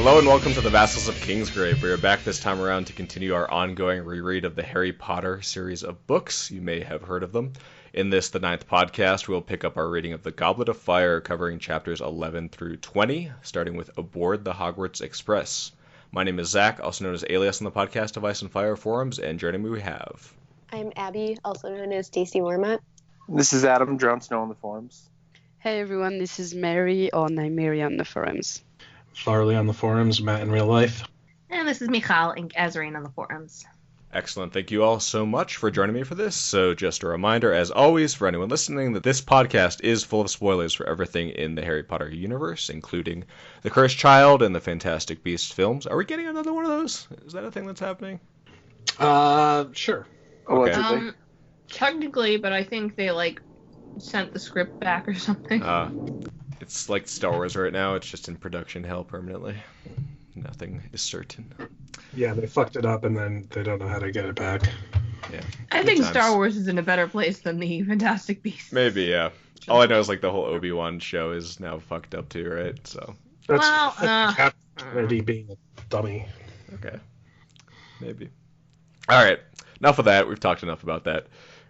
Hello and welcome to the Vassals of Kingsgrave. We are back this time around to continue our ongoing reread of the Harry Potter series of books. You may have heard of them. In this, the 9th podcast, we'll pick up our reading of the Goblet of Fire, covering chapters 11 through 20, starting with Aboard the Hogwarts Express. My name is Zach, also known as Alias on the podcast of Ice and Fire forums, and joining me we have... I'm Abby, also known as DaceyMormont. This is Adam, drownedsnow on the forums. Hey everyone, this is Mary or Nymeria on the forums. Varley on the forums, Matt in real life. And this is Michal, inkasrain on the forums. Excellent. Thank you all so much for joining me for this. So just a reminder, as always, for anyone listening, that this podcast is full of spoilers for everything in the Harry Potter universe, including The Cursed Child and the Fantastic Beasts films. Are we getting another one of those? Is that a thing that's happening? Sure. Okay. Technically, but I think they, sent the script back or something. It's like Star Wars right now. It's just in production hell permanently. Nothing is certain. Yeah, they fucked it up and then they don't know how to get it back. Yeah. I think Star Wars is in a better place than the Fantastic Beasts. Maybe, yeah. All I know is the whole Obi-Wan show is now fucked up too, right? So. That's Kennedy being a dummy. Okay. Maybe. All right. Enough of that. We've talked enough about that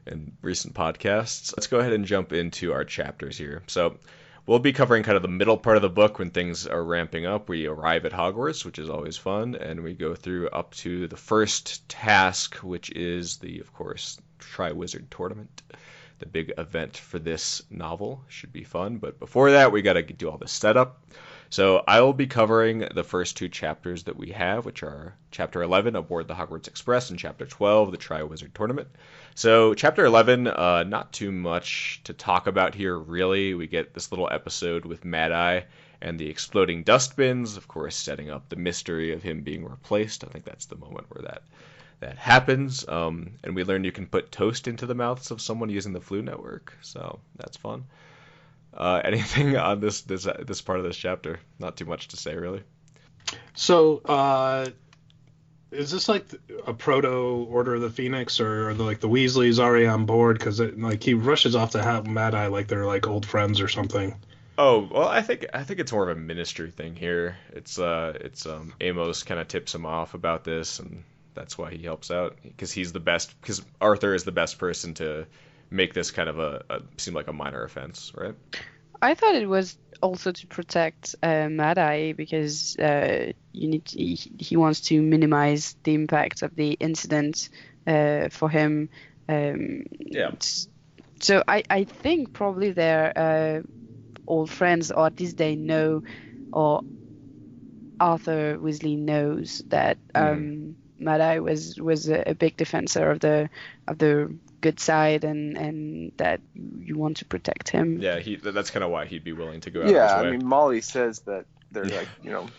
in recent podcasts. Let's go ahead and jump into our chapters here. So we'll be covering kind of the middle part of the book when things are ramping up. We arrive at Hogwarts, which is always fun, and we go through up to the first task, which is the, of course, Triwizard Tournament. The big event for this novel. Should be fun, but before that, we got to do all the setup. So I will be covering the first two chapters that we have, which are Chapter 11, Aboard the Hogwarts Express, and Chapter 12, the Triwizard Tournament. So Chapter 11, not too much to talk about here, really. We get this little episode with Mad-Eye and the exploding dustbins, of course, setting up the mystery of him being replaced. I think that's the moment where that happens. And we learn you can put toast into the mouths of someone using the Flu Network, so that's fun. Anything on this part of this chapter? Not too much to say, really. So, is this like a proto Order of the Phoenix, or are the Weasleys already on board? Because he rushes off to have Mad-Eye like they're old friends or something. Oh well, I think it's more of a ministry thing here. It's Amos kind of tips him off about this, and that's why he helps out, because he's the best. Because Arthur is the best person to make this kind of a seem like a minor offense, right? I thought it was also to protect Mad-Eye, because he wants to minimize the impact of the incident for him. Yeah. So I think probably they're old friends, or at least they know, or Arthur Weasley knows that Mad-Eye was a big defensor of the good side, and that you want to protect him. Yeah, that's kind of why he'd be willing to go out Yeah, of his way. I mean, Molly says that they're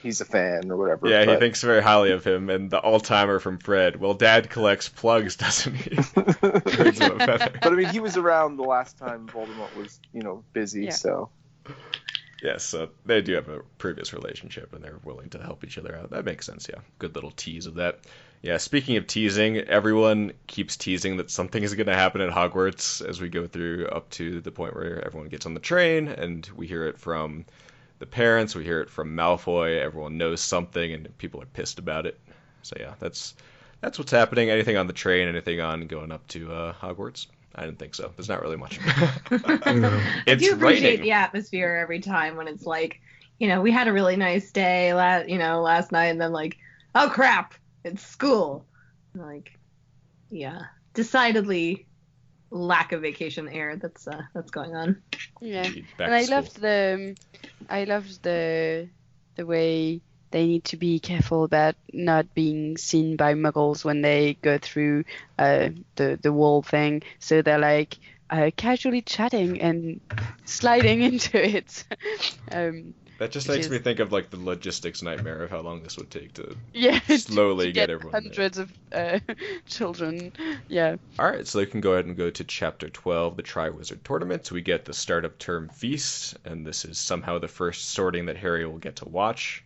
he's a fan or whatever. Yeah, but... he thinks very highly of him, and the all-timer from Fred. Well, Dad collects plugs, doesn't he? Birds of a feather. But I mean, he was around the last time Voldemort was, busy, Yeah. so... Yes, so they do have a previous relationship, and they're willing to help each other out. That makes sense, yeah. Good little tease of that. Yeah, speaking of teasing, everyone keeps teasing that something is going to happen at Hogwarts as we go through up to the point where everyone gets on the train, and we hear it from the parents, we hear it from Malfoy, everyone knows something, and people are pissed about it. So yeah, that's what's happening. Anything on the train, anything on going up to Hogwarts? I didn't think so. There's not really much. I do appreciate the atmosphere every time when it's we had a really nice day last night, and then oh crap, it's school. Decidedly lack of vacation air that's going on. Yeah, and I loved the way they need to be careful about not being seen by Muggles when they go through the wall thing. So they're casually chatting and sliding into it. That just makes me think of the logistics nightmare of how long this would take to slowly to get everyone hundreds of children. Yeah. All right, so they can go ahead and go to Chapter 12, the Triwizard Tournament. So we get the start of term feast, and this is somehow the first sorting that Harry will get to watch.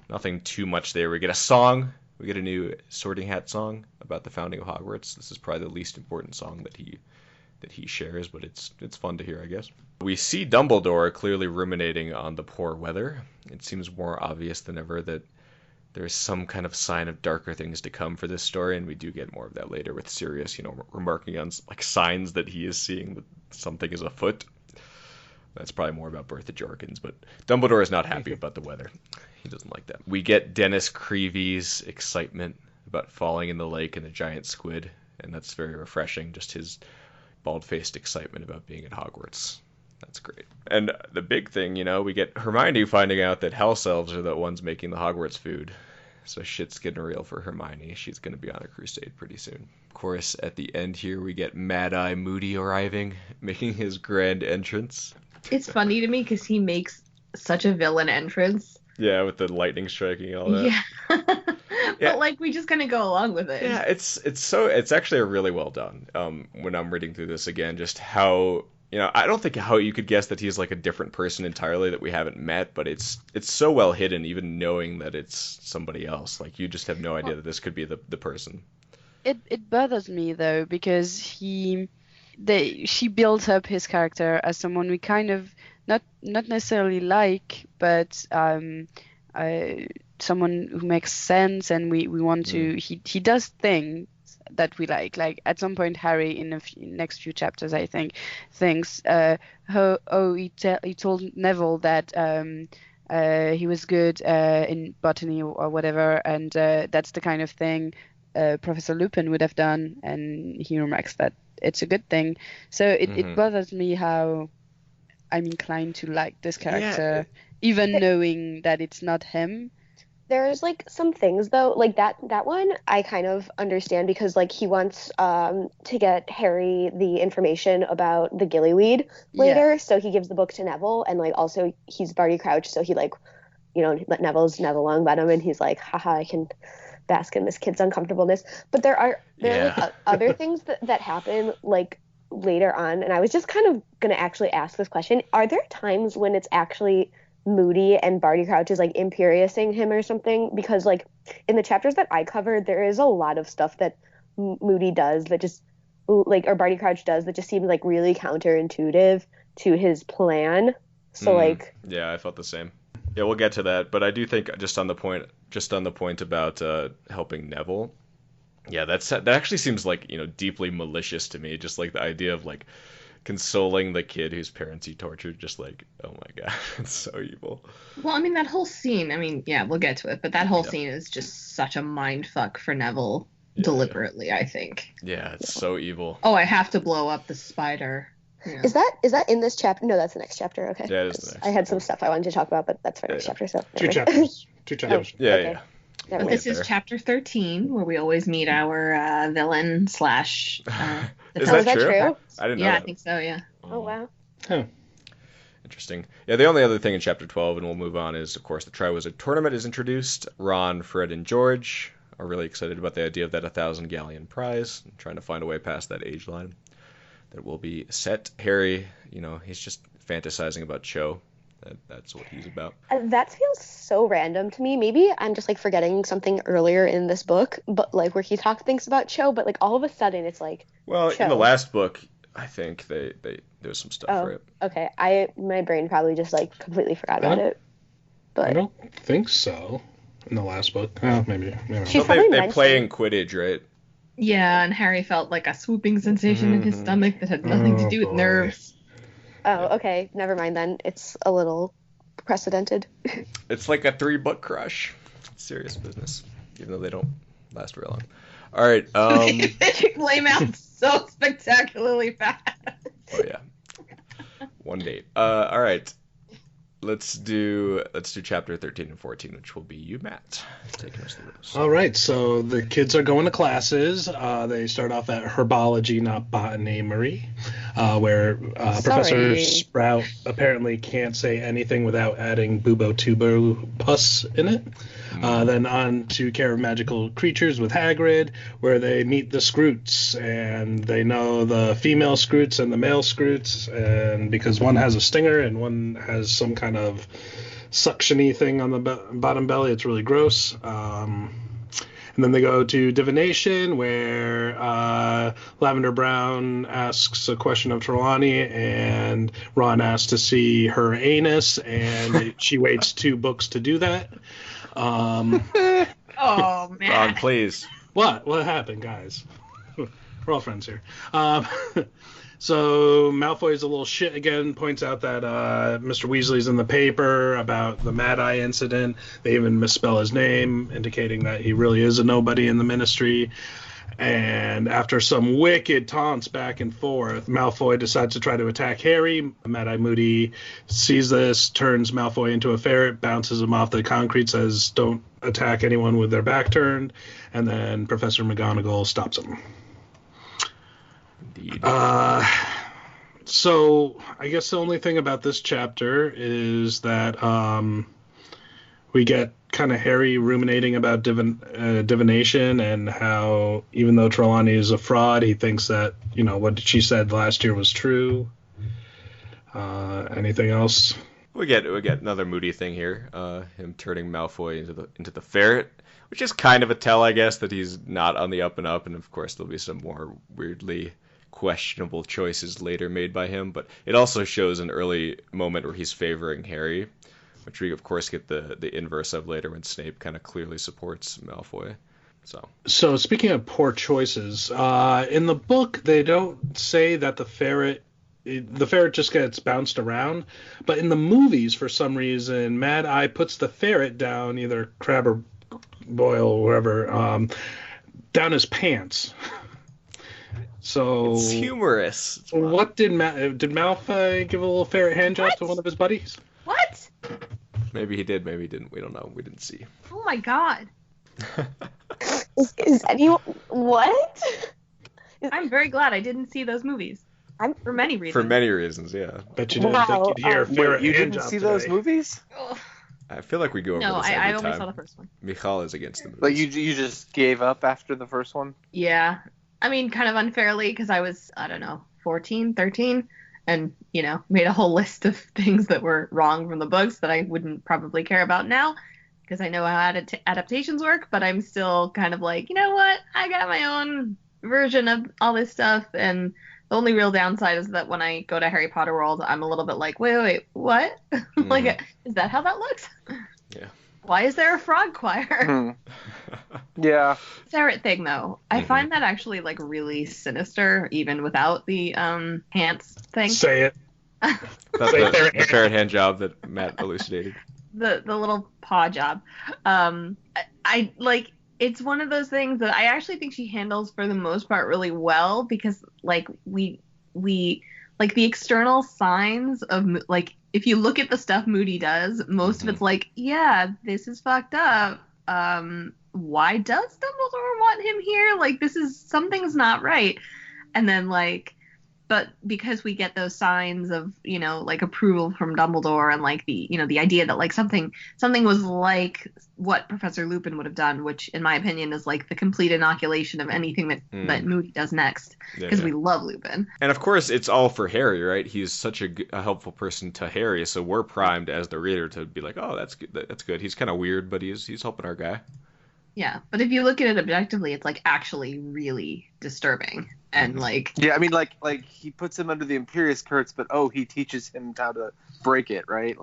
Nothing too much there. We get a song. We get a new Sorting Hat song about the founding of Hogwarts. This is probably the least important song that he shares, but it's fun to hear, I guess. We see Dumbledore clearly ruminating on the poor weather. It seems more obvious than ever that there's some kind of sign of darker things to come for this story, and we do get more of that later with Sirius, remarking on like signs that he is seeing that something is afoot. That's probably more about Bertha Jorkins, but Dumbledore is not happy about the weather. He doesn't like that. We get Dennis Creevy's excitement about falling in the lake and a giant squid, and that's very refreshing, just his bald-faced excitement about being at Hogwarts. That's great. And the big thing, we get Hermione finding out that house elves are the ones making the Hogwarts food. So shit's getting real for Hermione. She's going to be on a crusade pretty soon. Of course, at the end here, we get Mad-Eye Moody arriving, making his grand entrance. It's funny to me because he makes such a villain entrance. Yeah, with the lightning striking and all that. Yeah. But we just kind of go along with it. Yeah, it's actually really well done. When I'm reading through this again, just how, I don't think how you could guess that he's like a different person entirely that we haven't met, but it's so well hidden, even knowing that it's somebody else. Like, you just have no idea that this could be the person. It bothers me though, because she built up his character as someone we kind of not necessarily like, but someone who makes sense, and we want to. He does things that we like. Like at some point, Harry in the next few chapters, I think, thinks, he told Neville that he was good in botany or whatever, and that's the kind of thing Professor Lupin would have done, and he remarks that it's a good thing. So it bothers me how I'm inclined to like this character, even knowing that it's not him. There's some things though, like that one I kind of understand, because he wants to get Harry the information about the gillyweed later, so he gives the book to Neville, and also he's Barty Crouch, so he Neville's Neville Longbottom, and he's like, haha, I can bask in this kid's uncomfortableness. But there are other things that happen later on, and I was just kind of gonna actually ask this question: are there times when it's actually Moody and Barty Crouch is imperiousing him or something? Because in the chapters that I covered, there is a lot of stuff that Moody does that just or Barty Crouch does that just seems really counterintuitive to his plan. So yeah, I felt the same. Yeah, we'll get to that, but I do think just on the point about helping Neville, yeah, that actually seems deeply malicious to me. Just the idea of consoling the kid whose parents he tortured, just oh my god, it's so evil. Well, I mean, that whole scene, we'll get to it, but that whole scene is just such a mind fuck for Neville deliberately, I think. Yeah, it's so evil. Oh, I have to blow up the spider. Yeah. Is that in this chapter? No, that's the next chapter. Okay. Yeah, it is the next. I had some stuff I wanted to talk about, but that's for next chapter. So Two chapters. Yeah, okay. yeah. But this is chapter 13, where we always meet our villain slash. Is that true? I didn't know. Yeah, that. I think so. Yeah. Oh wow. Huh. Interesting. Yeah, the only other thing in chapter 12, and we'll move on, is of course the Triwizard Tournament is introduced. Ron, Fred, and George are really excited about the idea of that 1,000 galleon prize, and trying to find a way past that age line that will be set. Harry, he's just fantasizing about Cho. That's what he's about. That feels so random to me. Maybe I'm just forgetting something earlier in this book, but where he thinks about Cho, but all of a sudden it's well, Cho. In the last book, I think there's some stuff for it. Okay. My brain probably just completely forgot about it. But I don't think so. In the last book, maybe. They play in Quidditch, right? Yeah, and Harry felt a swooping sensation in his stomach that had nothing to do with nerves. Oh, okay. Never mind then. It's a little precedented. It's like a 3-book crush. Serious business, even though they don't last very long. All right. They flame out so spectacularly fast. Oh yeah. One date. All right. Let's do chapter 13 and 14, which will be you, Matt, taking us through those. All right, so the kids are going to classes. They start off at herbology, not botany, Marie, where Professor Sprout apparently can't say anything without adding bubo-tubo pus in it. Then on to Care of Magical Creatures with Hagrid, where they meet the Scroots, and they know the female Scroots and the male Scroots, and because one has a stinger and one has some kind of suction-y thing on the bottom belly, it's really gross. And then they go to divination, where Lavender Brown asks a question of Trelawney, and Ron asks to see her anus, and she waits 2 books to do that. Oh, man. Ron, please. What happened, guys? We're all friends here. So Malfoy's a little shit again, points out that Mr. Weasley's in the paper about the Mad Eye incident. They even misspell his name, indicating that he really is a nobody in the Ministry. And after some wicked taunts back and forth, Malfoy decides to try to attack Harry. Mad Eye Moody sees this, turns Malfoy into a ferret, bounces him off the concrete, says, "Don't attack anyone with their back turned." And then Professor McGonagall stops him. Indeed. So I guess the only thing about this chapter is that we get kind of Harry ruminating about divination and how even though Trelawney is a fraud, he thinks that, what she said last year was true. Anything else? We get another Moody thing here. Him turning Malfoy into the ferret, which is kind of a tell, I guess, that he's not on the up and up. And of course, there'll be some more weirdly questionable choices later made by him. But it also shows an early moment where he's favoring Harry, which we of course get the inverse of later when Snape kind of clearly supports Malfoy. So speaking of poor choices, in the book they don't say that the ferret just gets bounced around, but in the movies for some reason Mad Eye puts the ferret down, either Crab or Boyle or whoever, down his pants. So it's humorous. What did Malfoy give a little ferret hand job to one of his buddies? What? Maybe he did, maybe he didn't. We don't know. We didn't see. Oh my god. Is anyone... What? I'm very glad I didn't see those movies. For many reasons. For many reasons, yeah. Bet you didn't think you'd hear ferret You hand didn't job see today. those movies? Ugh. I feel like we go over No, this every I time. only saw the first one. Michal is against the movies. Like you just gave up after the first one? Yeah. I mean, kind of unfairly, because I was, 14, 13, and, made a whole list of things that were wrong from the books that I wouldn't probably care about now, because I know how adaptations work, but I'm still kind of like, you know what? I got my own version of all this stuff, and the only real downside is that when I go to Harry Potter World, I'm a little bit like, wait, what? Like, is that how that looks? Yeah. Why is there a frog choir? Yeah. Ferret thing, though. I find that actually, really sinister, even without the pants thing. Say it. The ferret hand job that Matt elucidated. The little paw job. I it's one of those things that I actually think she handles for the most part really well, because we the external signs of if you look at the stuff Moody does, most of it's yeah, this is fucked up. Why does Dumbledore want him here? Something's not right. And then but because we get those signs of, approval from Dumbledore and the idea that something was like what Professor Lupin would have done, which in my opinion is the complete inoculation of anything that Moody does next, because we love Lupin. And of course it's all for Harry, right? He's such a helpful person to Harry, so we're primed as the reader to be like, oh, that's good. He's kind of weird, but he's helping our guy. Yeah, but if you look at it objectively, it's actually really disturbing. And yeah, I mean he puts him under the Imperious Curse, but he teaches him how to break it, right?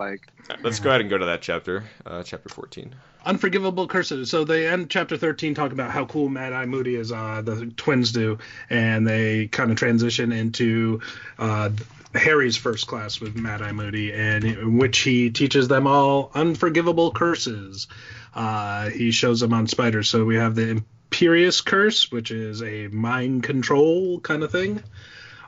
Let's go ahead and go to that chapter, chapter 14. Unforgivable curses. So they end chapter 13 talking about how cool Mad Eye Moody is, the twins do, and they kind of transition into Harry's first class with Mad Eye Moody, and in which he teaches them all unforgivable curses. He shows them on spiders. So we have the Imperious Curse, which is a mind control kind of thing.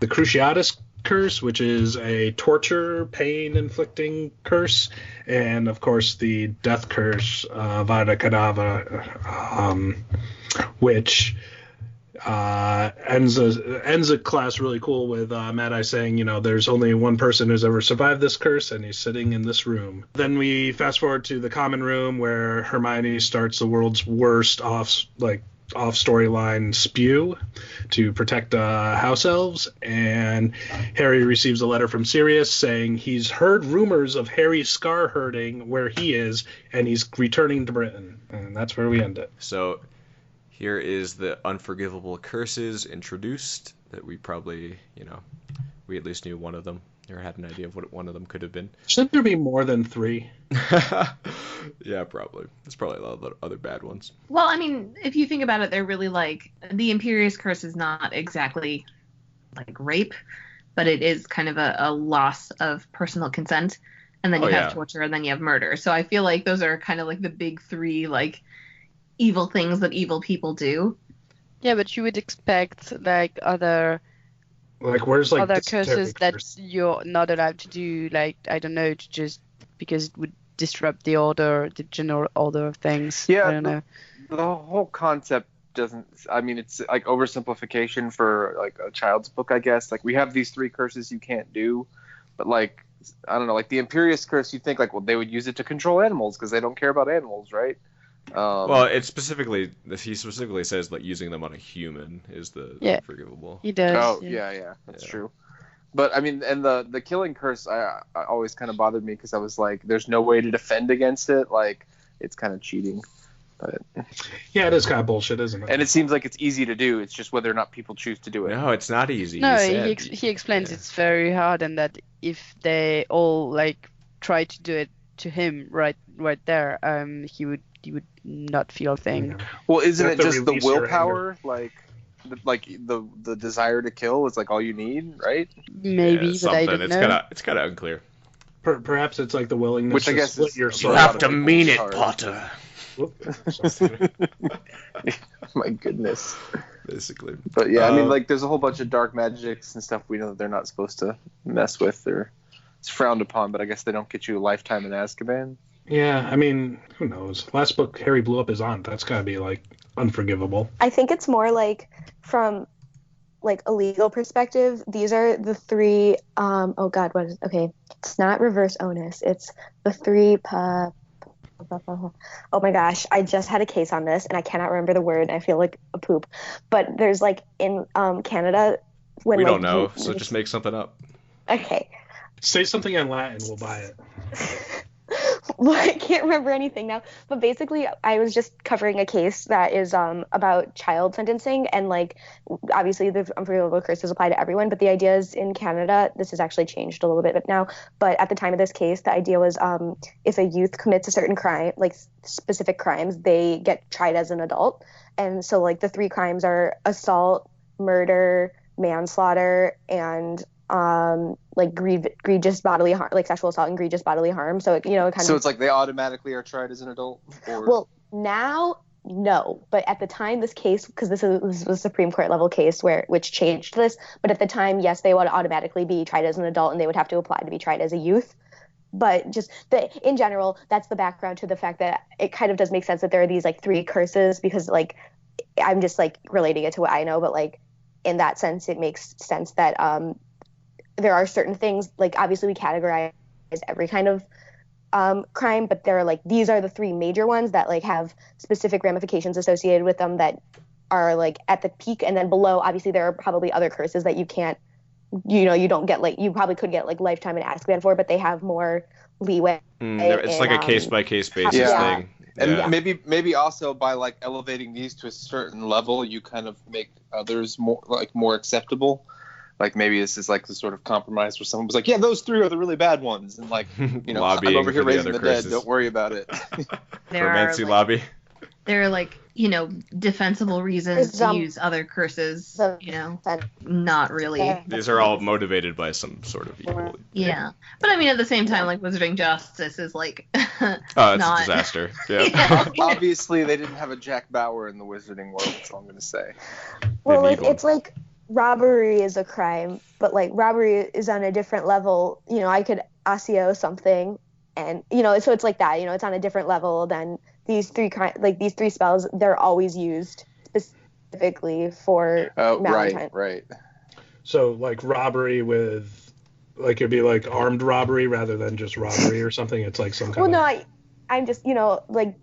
The Cruciatus Curse, which is a torture, pain-inflicting curse. And, of course, the Death Curse, Vada Kedavra, which ends a class really cool with Mad Eye saying, there's only one person who's ever survived this curse, and he's sitting in this room. Then we fast forward to the common room where Hermione starts the world's worst off storyline spew to protect house elves, and Harry receives a letter from Sirius saying he's heard rumors of Harry scar herding where he is, and he's returning to Britain. And that's where we end it. So here is the unforgivable curses introduced that we probably, we at least knew one of them. or had an idea of what one of them could have been. Shouldn't there be more than 3? Yeah, probably. There's probably a lot of other bad ones. Well, I mean, if you think about it, they're really like the Imperious Curse is not exactly like rape, but it is kind of a loss of personal consent, and then you have torture, and then you have murder. So I feel like those are kind of like the big 3 like evil things that evil people do. Yeah, but you would expect like other where's like other curses that you're not allowed to do, like I don't know, to just because it would disrupt the order, the general order of things. Yeah, I don't know. The whole concept doesn't. I mean, it's like oversimplification for like a child's book, I guess. Like we have these 3 curses you can't do, but like I don't know, like the Imperious Curse, you think like, well, they would use it to control animals because they don't care about animals, right? Well, he specifically says like using them on a human is the unforgivable. He does. Oh yeah, that's true. But I mean, and the killing curse, I always kind of bothered me because I was like, there's no way to defend against it. Like it's kind of cheating. But yeah, it is kind of bullshit, isn't it? And it seems like it's easy to do. It's just whether or not people choose to do it. No, it's not easy. No, he explains it's very hard, and that if they all like try to do it to him right there, he would not feel a thing. Well, isn't it just the willpower, like the desire to kill is like all you need, right? Maybe, but I don't know. It's kind of unclear. Perhaps it's like the willingness Which I to guess split your soul. You have to mean it, Potter. My goodness. Basically. But yeah, I mean, like, there's a whole bunch of dark magics and stuff we know that they're not supposed to mess with, or it's frowned upon. But I guess they don't get you a lifetime in Azkaban. Yeah, I mean, who knows? Last book, Harry blew up his aunt. That's gotta be like unforgivable. I think it's more like from like a legal perspective. These are the 3. Oh God, what is? Okay, it's not reverse onus. It's the 3. Oh my gosh, I just had a case on this and I cannot remember the word. I feel like a poop. But there's like in Canada when we like, don't know, so just make something up. Okay. Say something in Latin, we'll buy it. Well, I can't remember anything now, but basically I was just covering a case that is about child sentencing, and like obviously the unforgivable curses apply to everyone, but the idea is in Canada, this has actually changed a little bit now, but at the time of this case the idea was if a youth commits a certain crime, like specific crimes, they get tried as an adult. And so like the 3 crimes are assault, murder, manslaughter, and like egregious bodily harm, like sexual assault and egregious bodily harm. So So it's like they automatically are tried as an adult. Or... Well, now no, but at the time this case, because this was a Supreme Court level case which changed this, but at the time, yes, they would automatically be tried as an adult and they would have to apply to be tried as a youth. But just in general, that's the background to the fact that it kind of does make sense that there are these like 3 curses, because like I'm just like relating it to what I know, but like in that sense it makes sense that there are certain things, like obviously we categorize every kind of crime, but there are like, these are the 3 major ones that like have specific ramifications associated with them that are like at the peak, and then below obviously there are probably other curses that you can't, you don't get, like you probably could get like lifetime in Azkaban for, but they have more leeway. It's like a case by case basis thing. And maybe also by like elevating these to a certain level, you kind of make others more acceptable. Like maybe this is like the sort of compromise where someone was like, yeah, those 3 are the really bad ones, and like, I'm over here raising the dead. Don't worry about it. Romancy lobby. There are like defensible reasons to use other curses. Not really. These are all motivated by some sort of evil. Yeah, but I mean at the same time, like Wizarding Justice is like. It's a disaster. Yeah. Obviously, they didn't have a Jack Bauer in the Wizarding world. That's all I'm gonna say. Well, like it's like. Robbery is a crime, but like robbery is on a different level. I could ASIO something, and so it's like that. It's on a different level than these 3 like these 3 spells. They're always used specifically for Valentine. Right. So like robbery with, like it'd be like armed robbery rather than just robbery or something. It's like some kind of. Well, no, I'm just like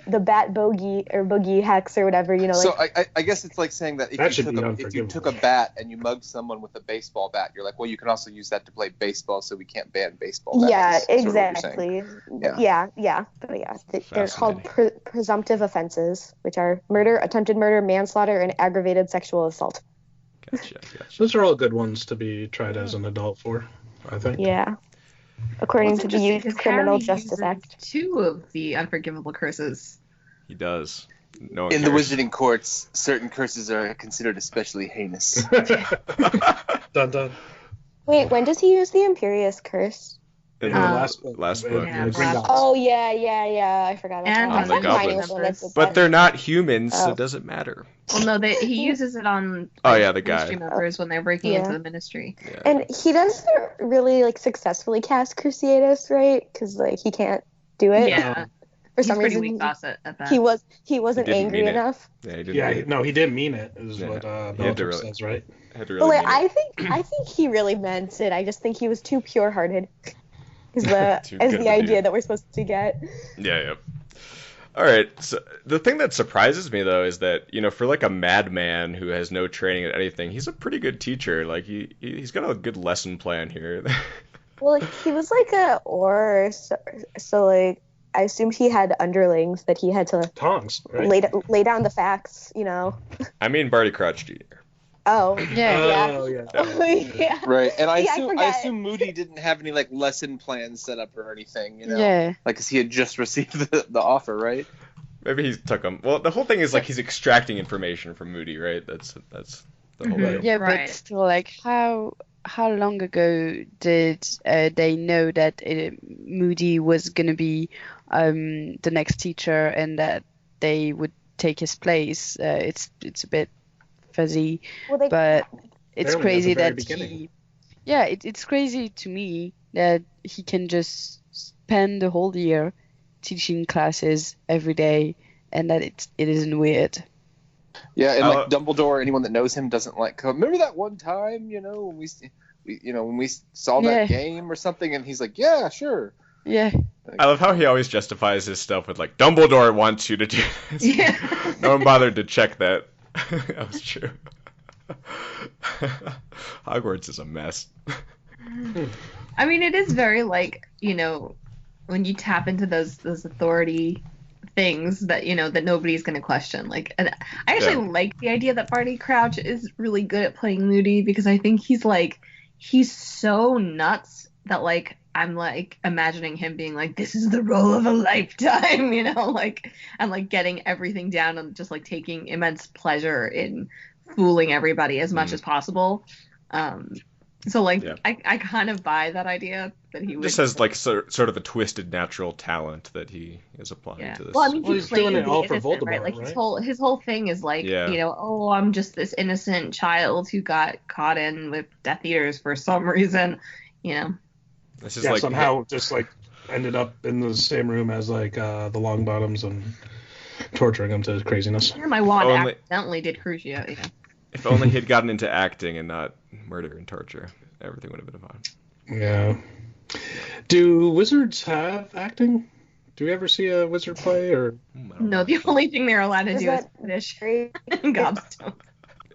the bat bogey or boogie hex or whatever, So I guess it's like saying that if you took a bat and you mugged someone with a baseball bat, you're like, well, you can also use that to play baseball, so we can't ban baseball bats. Yeah, exactly. Yeah. But yeah, they're called presumptive offenses, which are murder, attempted murder, manslaughter, and aggravated sexual assault. Gotcha. Those are all good ones to be tried as an adult for. I think. Yeah. According Well, to it's the interesting Youth 'cause Criminal Harry Justice uses Act. 2 of the unforgivable curses. He does. No one In the cares. wizarding courts, certain curses are considered especially heinous. Dun dun. Wait, when does he use the Imperious Curse? In the last book. book. Yeah, The Green last- Goblins. Oh, yeah. I forgot about And that. on the I thought goblins. Hermione was the But they're not humans, so Oh. it doesn't matter. Well, no, he uses it on Oh, yeah, the ministry guy. members when they're breaking Yeah. into the ministry. Yeah. And he doesn't really like successfully cast Cruciatus, right? Because like he can't do it Yeah, for he's some pretty reason. weak sauce at that. He wasn't He didn't angry mean it. enough. Yeah, he didn't. Yeah, really- no, he didn't mean it, is Yeah. what He had to Bellatrix really- says, right? had to But really like mean it. I think he really meant it. I just think he was too pure-hearted. Is Too the good of a idea dude. that we're supposed to get. Yeah. All right. So the thing that surprises me though is that for like a madman who has no training at anything, he's a pretty good teacher. Like he's got a good lesson plan here. Well, like, he was like a or so like I assumed he had underlings that he had to Tongs, right? lay down the facts. I mean Barty Crouch Jr. Oh Yeah. Oh, yeah. yeah. Right, and I Yeah, I assume forget. Moody didn't have any like lesson plans set up or anything, Yeah. like because he had just received the offer, right? Maybe he took him. Well, the whole thing is like he's extracting information from Moody, right? That's the whole Mhm. thing. Yeah, Right. but still, like, how long ago did they know that Moody was gonna be the next teacher and that they would take his place? It's a bit fuzzy, Well, they, but it's Apparently at crazy the very that beginning. it's crazy to me that he can just spend the whole year teaching classes every day and that it isn't weird. Yeah, and like Dumbledore, anyone that knows him doesn't like. Remember that one time, when we saw that Yeah. game or something, and he's like, yeah, sure. Yeah. I love how he always justifies his stuff with like Dumbledore wants you to do this. Yeah. No one bothered to check that. That was true. Hogwarts is a mess. I mean, it is very like, when you tap into those authority things that that nobody's going to question. Like, and I actually like the idea that Barty Crouch is really good at playing Moody because I think he's so nuts that like I'm like imagining him being like, this is the role of a lifetime, like, and like getting everything down and just like taking immense pleasure in fooling everybody as much as possible. So like I kind of buy that idea that he would Just has like sort of a twisted natural talent that he is applying to this. Well, I mean, He's played doing it the all for innocent, Voldemort, right? Like right? his whole thing is like, oh, I'm just this innocent child who got caught in with Death Eaters for some reason, This is Yeah, like somehow just like ended up in the same room as like the Longbottoms and torturing them to craziness. Here my wand Only- accidentally did Crucio, If only he had gotten into acting and not murder and torture, everything would have been fine. Yeah. Do wizards have acting? Do we ever see a wizard play or? I don't No, know. the only thing they're allowed to Is do is that finish very- gobstones.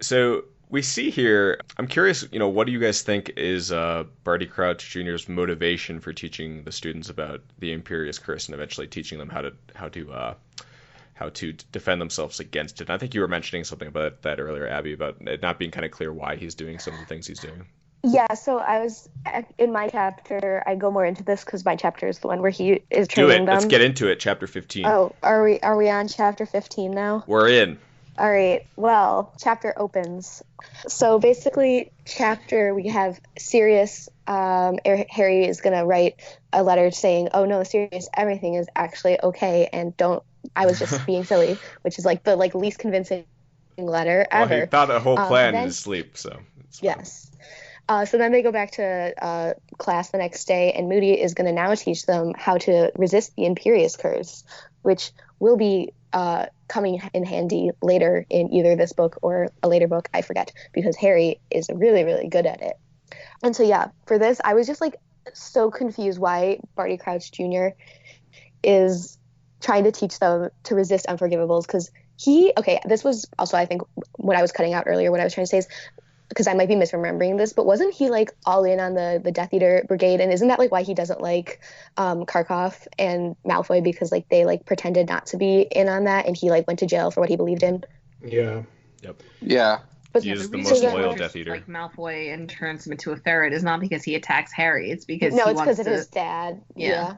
So we see here. I'm curious. What do you guys think is Barty Crouch Jr.'s motivation for teaching the students about the Imperious Curse and eventually teaching them how to defend themselves against it? And I think you were mentioning something about that earlier, Abby, about it not being kind of clear why he's doing some of the things he's doing. Yeah, so I was in my chapter. I go more into this because my chapter is the one where he is Do training it. them. Let's get into it. Chapter 15. Oh, are we on chapter 15 now? We're in. All right. Well, chapter opens. So basically, we have Sirius. Harry is gonna write a letter saying, "Oh no, Sirius, everything is actually okay, and don't. I was just being silly," which is like the least convincing letter Well, ever. he thought a whole plan in then- his sleep, so. It's fine. Yes. So then they go back to class the next day, and Moody is going to now teach them how to resist the Imperious Curse, which will be coming in handy later in either this book or a later book, I forget, because Harry is really, really good at it. And so, yeah, for this, I was just so confused why Barty Crouch Jr. is trying to teach them to resist unforgivables, because this was also, I think, what I was cutting out earlier. What I was trying to say is, because I might be misremembering this, but wasn't he all in on the Death Eater brigade? And isn't that why he doesn't like Karkaroff and Malfoy, because they pretended not to be in on that, and he went to jail for what he believed in? Yeah. Yep. Yeah. But He is the the reason most he loyal enters, Death Eater. like Malfoy and turns him into a ferret is not because he attacks Harry. It's because no, he it's wants because to. of his dad. Yeah.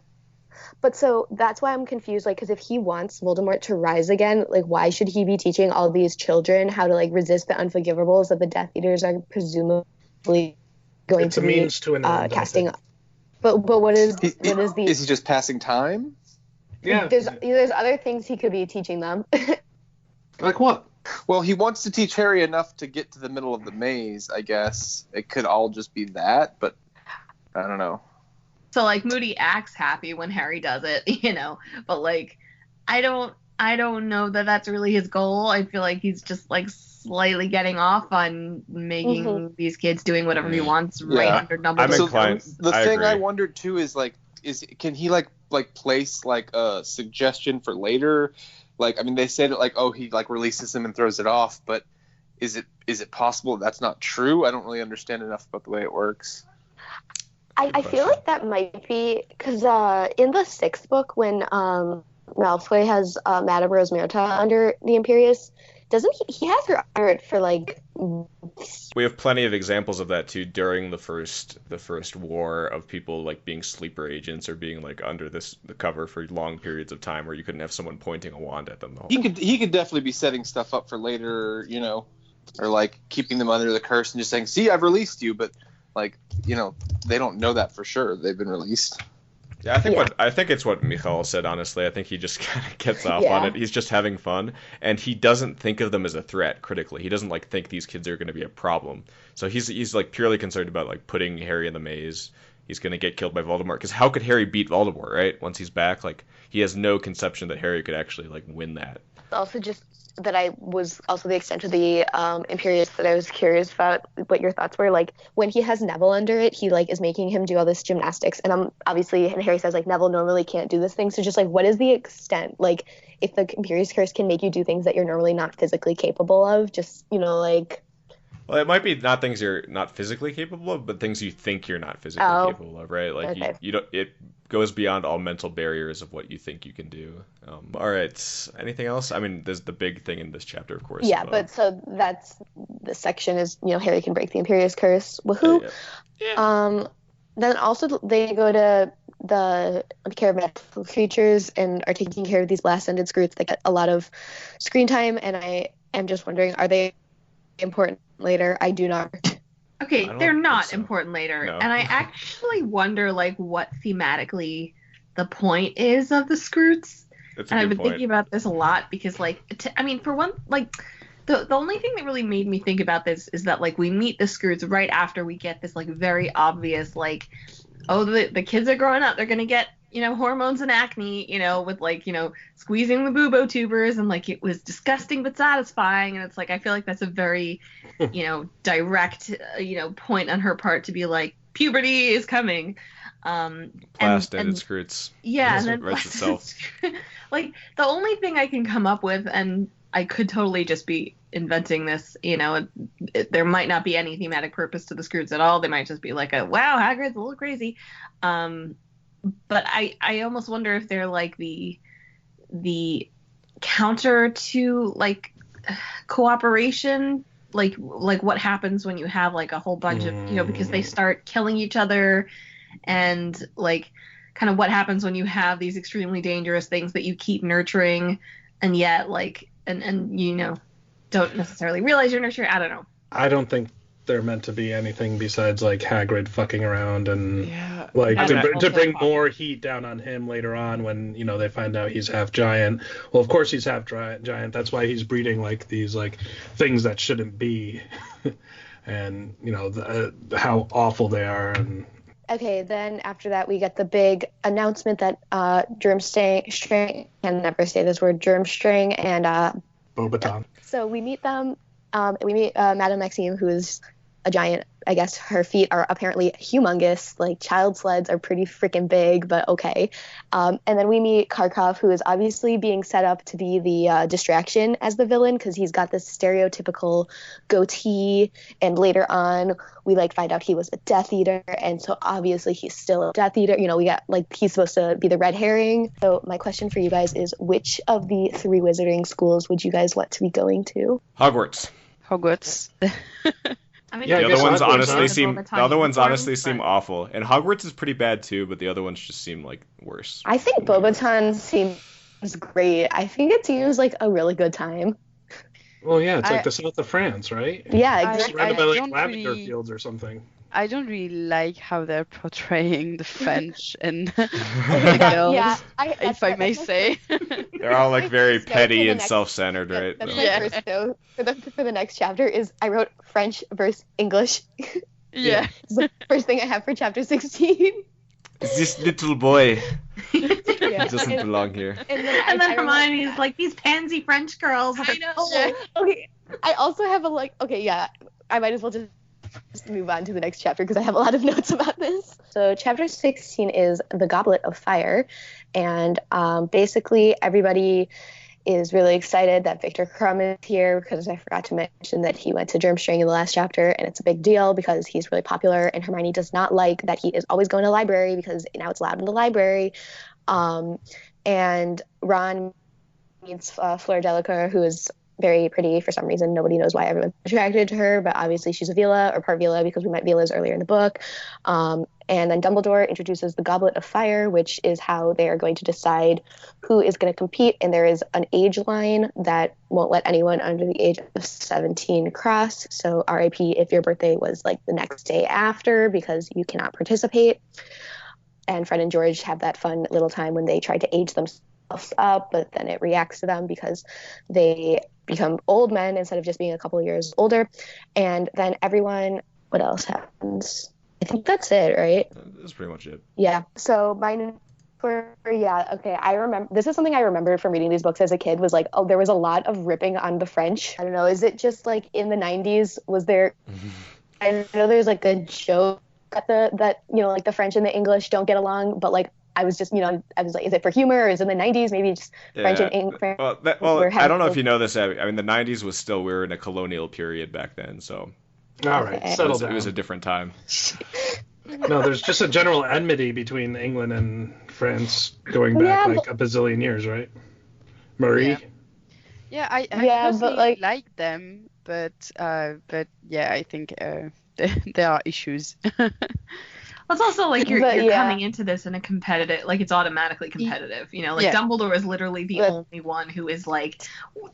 But so that's why I'm confused. Like, because if he wants Voldemort to rise again, like, why should he be teaching all these children how to like resist the unforgivables that the Death Eaters are presumably going It's to a be means to an end, I casting? think. But what is the? Is he just passing time? Yeah. There's other things he could be teaching them. Like what? Well, he wants to teach Harry enough to get to the middle of the maze, I guess. It could all just be that, but I don't know. So like Moody acts happy when Harry does it, but like I don't know that that's really his goal. I feel like he's just like slightly getting off on making these kids doing whatever he wants right under Dumbledore's nose. The thing I wondered too is like, can he like place like a suggestion for later? Like, I mean, they said it like, oh, he like releases him and throws it off, but is it possible that's not true? I don't really understand enough about the way it works. I feel like that might be because in the sixth book, when Malfoy has Madame Rosmerta under the Imperius, doesn't he has her under it for like? We have plenty of examples of that too during the first war of people like being sleeper agents or being like under the cover for long periods of time where you couldn't have someone pointing a wand at them the whole time. He could definitely be setting stuff up for later, or like keeping them under the curse and just saying, "See, I've released you," but like, they don't know that for sure. They've been released. Yeah, I think it's what Michal said, honestly. I think he just kind of gets off on it. He's just having fun, and he doesn't think of them as a threat critically. He doesn't like think these kids are going to be a problem. So he's like purely concerned about like putting Harry in the maze. He's going to get killed by Voldemort, because how could Harry beat Voldemort, right? Once he's back, like he has no conception that Harry could actually like win that. Also, just that I was also the extent of the Imperius that I was curious about what your thoughts were. Like when he has Neville under it, he like is making him do all this gymnastics, and and Harry says like Neville normally can't do this thing. So just like what is the extent? Like if the Imperius curse can make you do things that you're normally not physically capable of, just like. Well, it might be not things you're not physically capable of, but things you think you're not physically capable of, right? Like okay. you don't. It goes beyond all mental barriers of what you think you can do. All right. Anything else? I mean, there's the big thing in this chapter, of course. Yeah, but so that's the section is Harry can break the Imperius curse. Woohoo! Yeah. Then also they go to the care of magical creatures and are taking care of these blast-ended Skrewts that get a lot of screen time, and I am just wondering, are they important later? I do not. Okay, they're not important later, No. and I actually wonder like what thematically the point is of the Skrewts. That's a and I've good been point. thinking about this a lot because like for one, like the only thing that really made me think about this is that like we meet the Skrewts right after we get this like very obvious like, oh, the kids are growing up, they're gonna get hormones and acne, with like, squeezing the bubo tubers, and like it was disgusting but satisfying, and it's like I feel like that's a very, direct, point on her part to be like puberty is coming. Blast-ended Skrewts. Yeah, and then writes itself. like the only thing I can come up with, and I could totally just be inventing this, there might not be any thematic purpose to the Skrewts at all. They might just be like wow, Hagrid's a little crazy. But I almost wonder if they're like the counter to like cooperation, like what happens when you have like a whole bunch of because they start killing each other, and like kind of what happens when you have these extremely dangerous things that you keep nurturing, and yet like and don't necessarily realize you're nurturing. I don't know. I don't think they're meant to be anything besides like Hagrid fucking around and to bring more heat down on him later on when they find out he's half giant. Well, of course he's half giant. That's why he's breeding like these like things that shouldn't be, and how awful they are. And okay, then after that we get the big announcement that Durmstrang, can never say this word, Durmstrang and Beauxbaton. So we meet them. We meet Madame Maxime, who is a giant. I guess her feet are apparently humongous. Like child sleds are pretty freaking big, but okay. And then we meet Karkov, who is obviously being set up to be the distraction as the villain because he's got this stereotypical goatee. And later on, we find out he was a Death Eater, and so obviously he's still a Death Eater. We got he's supposed to be the red herring. So my question for you guys is, which of the 3 wizarding schools would you guys want to be going to? Hogwarts. Hogwarts. I mean, Yeah, I The guess other ones Hogwarts honestly is seem uniforms, awful, and Hogwarts is pretty bad too. But the other ones just seem like worse. I think Bobaton seems great. I think it seems like a really good time. Well, yeah, it's like I- the south of France, right? Yeah, I- exactly. Surrounded by like don't lavender really- fields or something. I don't really like how they're portraying the French and the Yeah, girls, yeah, if I may say. They're all like very That's my petty first note and for the self-centered, right? That's No. my Yeah. first note for the next chapter is I wrote French versus English. Yeah. It's the first thing I have for chapter 16. This little boy Yeah. doesn't belong here. And then, And then I wrote- Hermione's like, these pansy French girls. I know. Yeah. Okay. I also have I might as well just move on to the next chapter because I have a lot of notes about this. So chapter 16 is the Goblet of Fire, and basically everybody is really excited that Victor Crumb is here because I forgot to mention that he went to Durmstrang in the last chapter, and it's a big deal because he's really popular, and Hermione does not like that he is always going to the library because now it's allowed in the library. And Ron meets Fleur Delacour, who is very pretty for some reason. Nobody knows why everyone's attracted to her, but obviously she's a Vila or part Vila because we met Vilas earlier in the book. And then Dumbledore introduces the Goblet of Fire, which is how they are going to decide who is going to compete. And there is an age line that won't let anyone under the age of 17 cross. So RIP if your birthday was like the next day after, because you cannot participate. And Fred and George have that fun little time when they try to age themselves up, but then it reacts to them because they become old men instead of just being a couple of years older. And then everyone, what else happens? I think that's it, right? That's pretty much it. Yeah. So I remember, this is something I remembered from reading these books as a kid, was like, oh, there was a lot of ripping on the French. I don't know, is it just like in the 90s, was there, I know there's like a joke that like the French and the English don't get along, but like I was just, I was like, is it for humor or is it in the 90s? Maybe just French and English. I don't know if you know this, Abby. I mean, the 90s was still, we were in a colonial period back then, so All right, Okay. settle it down. was a different time. No, there's just a general enmity between England and France going back Yeah, like a bazillion years, right? Marie? Yeah. Yeah, I Yeah, but, personally like- like them, but yeah, I think there are issues. Well, it's also like you're But, yeah. coming into this in a competitive, like it's automatically competitive. Like Yeah. Dumbledore is literally the Yeah. only one who is like,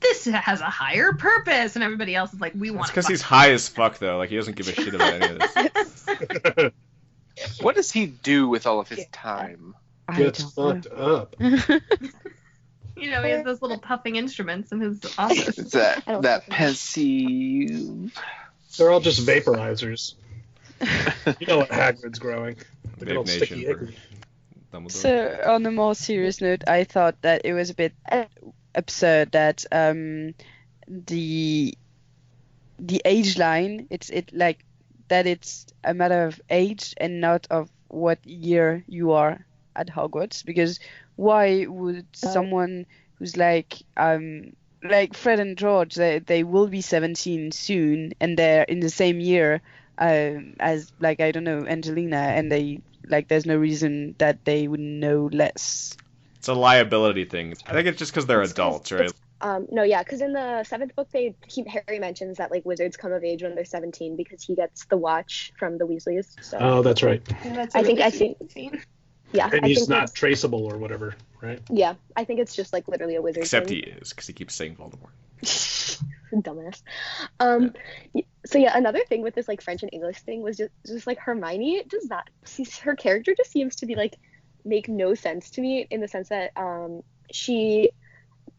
this has a higher purpose, and everybody else is like, we want. It's because he's high as fuck, though. Like, he doesn't give a shit about any of this. What does he do with all of his time? I Gets don't fucked up. know. He has those little puffing instruments in his office. It's that I don't that know. pensive. They're all just vaporizers. You know what Hagrid's growing. The good Big old sticky nation for icky. Dumbledore. So, on a more serious note, I thought that it was a bit absurd that the age line, it's a matter of age and not of what year you are at Hogwarts. Because why would someone who's like Fred and George, they will be 17 soon and they're in the same year as, like, I don't know, Angelina, and they, like, there's no reason that they would know less. It's a liability thing. I think it's just because they're adults, right? No, yeah, because in the 7th book, Harry mentions that like wizards come of age when they're 17 because he gets the watch from the Weasleys. So Oh, that's right. I think yeah, And I he's think not that's- traceable or whatever, right? Yeah, I think it's just like literally a wizard. Except thing. he is, because he keeps saying Voldemort. Dumbass. So yeah, another thing with this like French and English thing was just like Hermione does not. Her character just seems to be like make no sense to me in the sense that she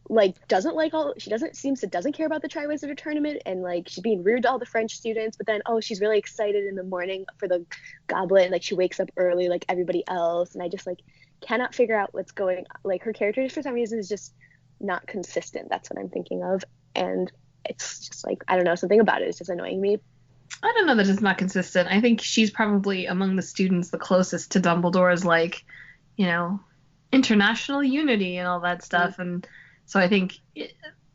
like doesn't care about the Triwizard Tournament, and like she's being rude to all the French students, but then she's really excited in the morning for the goblet, and like she wakes up early like everybody else, and I just like cannot figure out what's going on. Like her character just for some reason is just not consistent. That's what I'm thinking of, and it's just like I don't know, something about it is just annoying me. I don't know that it's not consistent. I think she's probably among the students the closest to Dumbledore's, like, international unity and all that stuff. And so I think,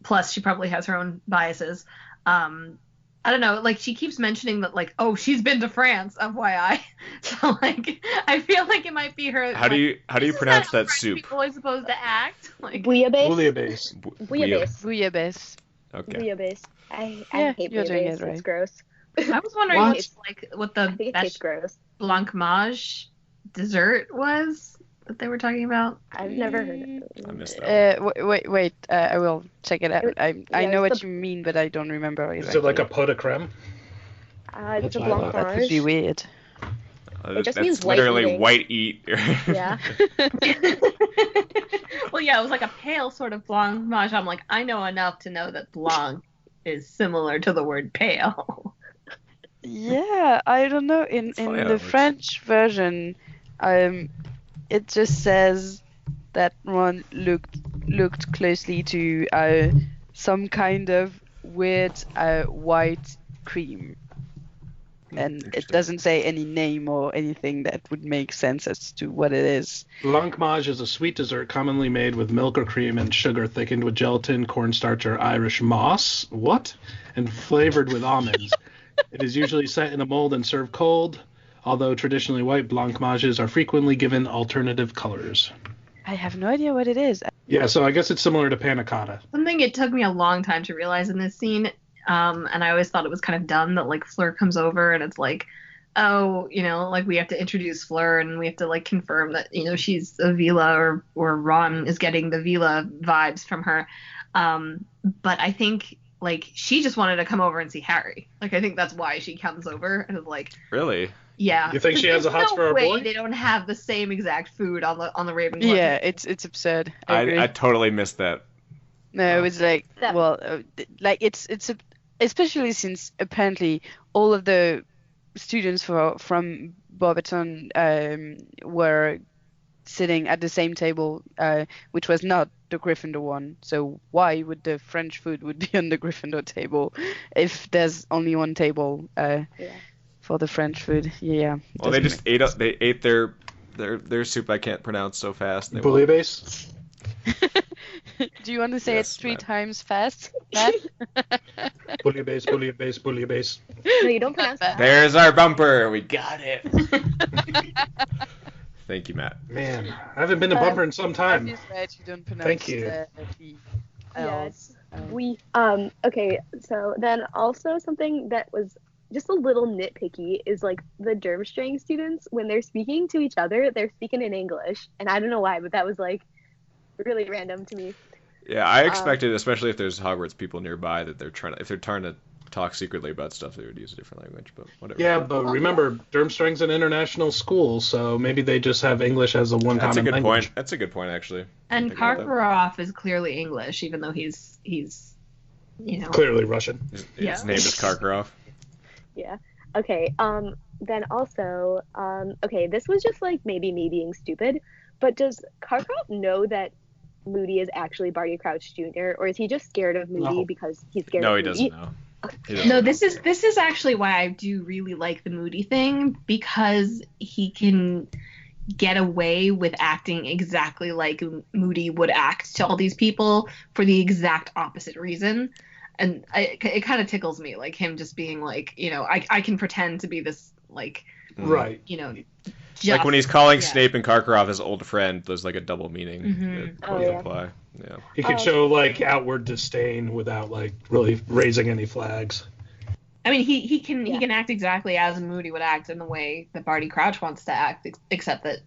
plus she probably has her own biases. I don't know, like she keeps mentioning that, like, oh, she's been to France, FYI. So like, I feel like it might be her. How do you pronounce that French soup? people are supposed to act like. Bouillabaisse. Bouillabaisse. Bouillabaisse. Bouillabaisse. Okay. Bouillabaisse. I hate you're doing bouillabaisse. it right. It's gross. I was wondering What? what I the think it tastes gross. blancmange dessert was that they were talking about. I've never heard of it. I missed that one. Wait. I will check it out. I it know was what you mean, but I don't remember Is exactly. it like a pot de creme? It's a That's what I thought. That would be blancmange. weird. It just That's means white literally eating. white eat. Yeah. Well, yeah, it was like a pale sort of blancmange. I'm like, I know enough to know that blanc is similar to the word pale. Yeah, I don't know. In funny how the it works. French version, it just says that Ron looked closely to some kind of weird white cream, and it Interesting. doesn't say any name or anything that would make sense as to what it is. Blancmange is a sweet dessert commonly made with milk or cream and sugar thickened with gelatin, cornstarch, or Irish moss. What? And flavored with almonds. It is usually set in a mold and served cold, although traditionally white blancmanges are frequently given alternative colors. I have no idea what it is. Yeah, so I guess it's similar to panna cotta. Something it took me a long time to realize in this scene, and I always thought it was kind of dumb that like Fleur comes over and it's like, oh, like we have to introduce Fleur and we have to like confirm that she's a Vila or Ron is getting the Vila vibes from her. But I think like she just wanted to come over and see Harry. Like I think that's why she comes over and is like, Really? yeah. You think she has a hots for her way boy? They don't have the same exact food on the Ravenclaw. Yeah, it's absurd. I agree. I totally missed that. No, it's like, That- well, like it's especially since apparently all of the students from Barbiton were sitting at the same table, which was not the Gryffindor one. So why would the French food would be on the Gryffindor table if there's only one table for the French food? Yeah. Well, they just ate their soup I can't pronounce so fast. They Bouillabaisse? Do you want to say Yes, it three Matt. times fast, Matt? Bouillabaisse, bouillabaisse, bouillabaisse. No, you don't pronounce that. There's our bumper. We got it. Thank you, Matt. Man, I haven't been to Bumper in some time. Obvious that you don't pronounce Thank you. the Yeah, L's. Okay, so then also something that was just a little nitpicky is like the Durmstrang students, when they're speaking to each other, they're speaking in English. And I don't know why, but that was like really random to me. Yeah, I expected, especially if there's Hogwarts people nearby, that if they're trying to talk secretly about stuff, they would use a different language. But whatever. Yeah, but remember, Durmstrang's an international school, so maybe they just have English as a one That's a common good language. point. That's a good point, actually. And Think about that. Karkaroff is clearly English, even though he's Clearly Russian. His Yeah. name is Karkaroff. Yeah. Okay. Then also, okay, this was just like maybe me being stupid, but does Karkaroff know that Moody is actually Barty Crouch Jr., or is he just scared of Moody No. because he's scared No, of he Moody? doesn't know. He doesn't No, know. this is actually why I do really like the Moody thing, because he can get away with acting exactly like Moody would act to all these people for the exact opposite reason. And it kind of tickles me, like him just being like, I can pretend to be this, like, Right. just, Like when he's calling yeah. Snape and Karkaroff his old friend, there's like a double meaning Mhm. that Oh, could yeah. apply. Yeah. He could show like outward disdain without like really raising any flags. I mean, he can act exactly as Moody would act in the way that Barty Crouch wants to act, except that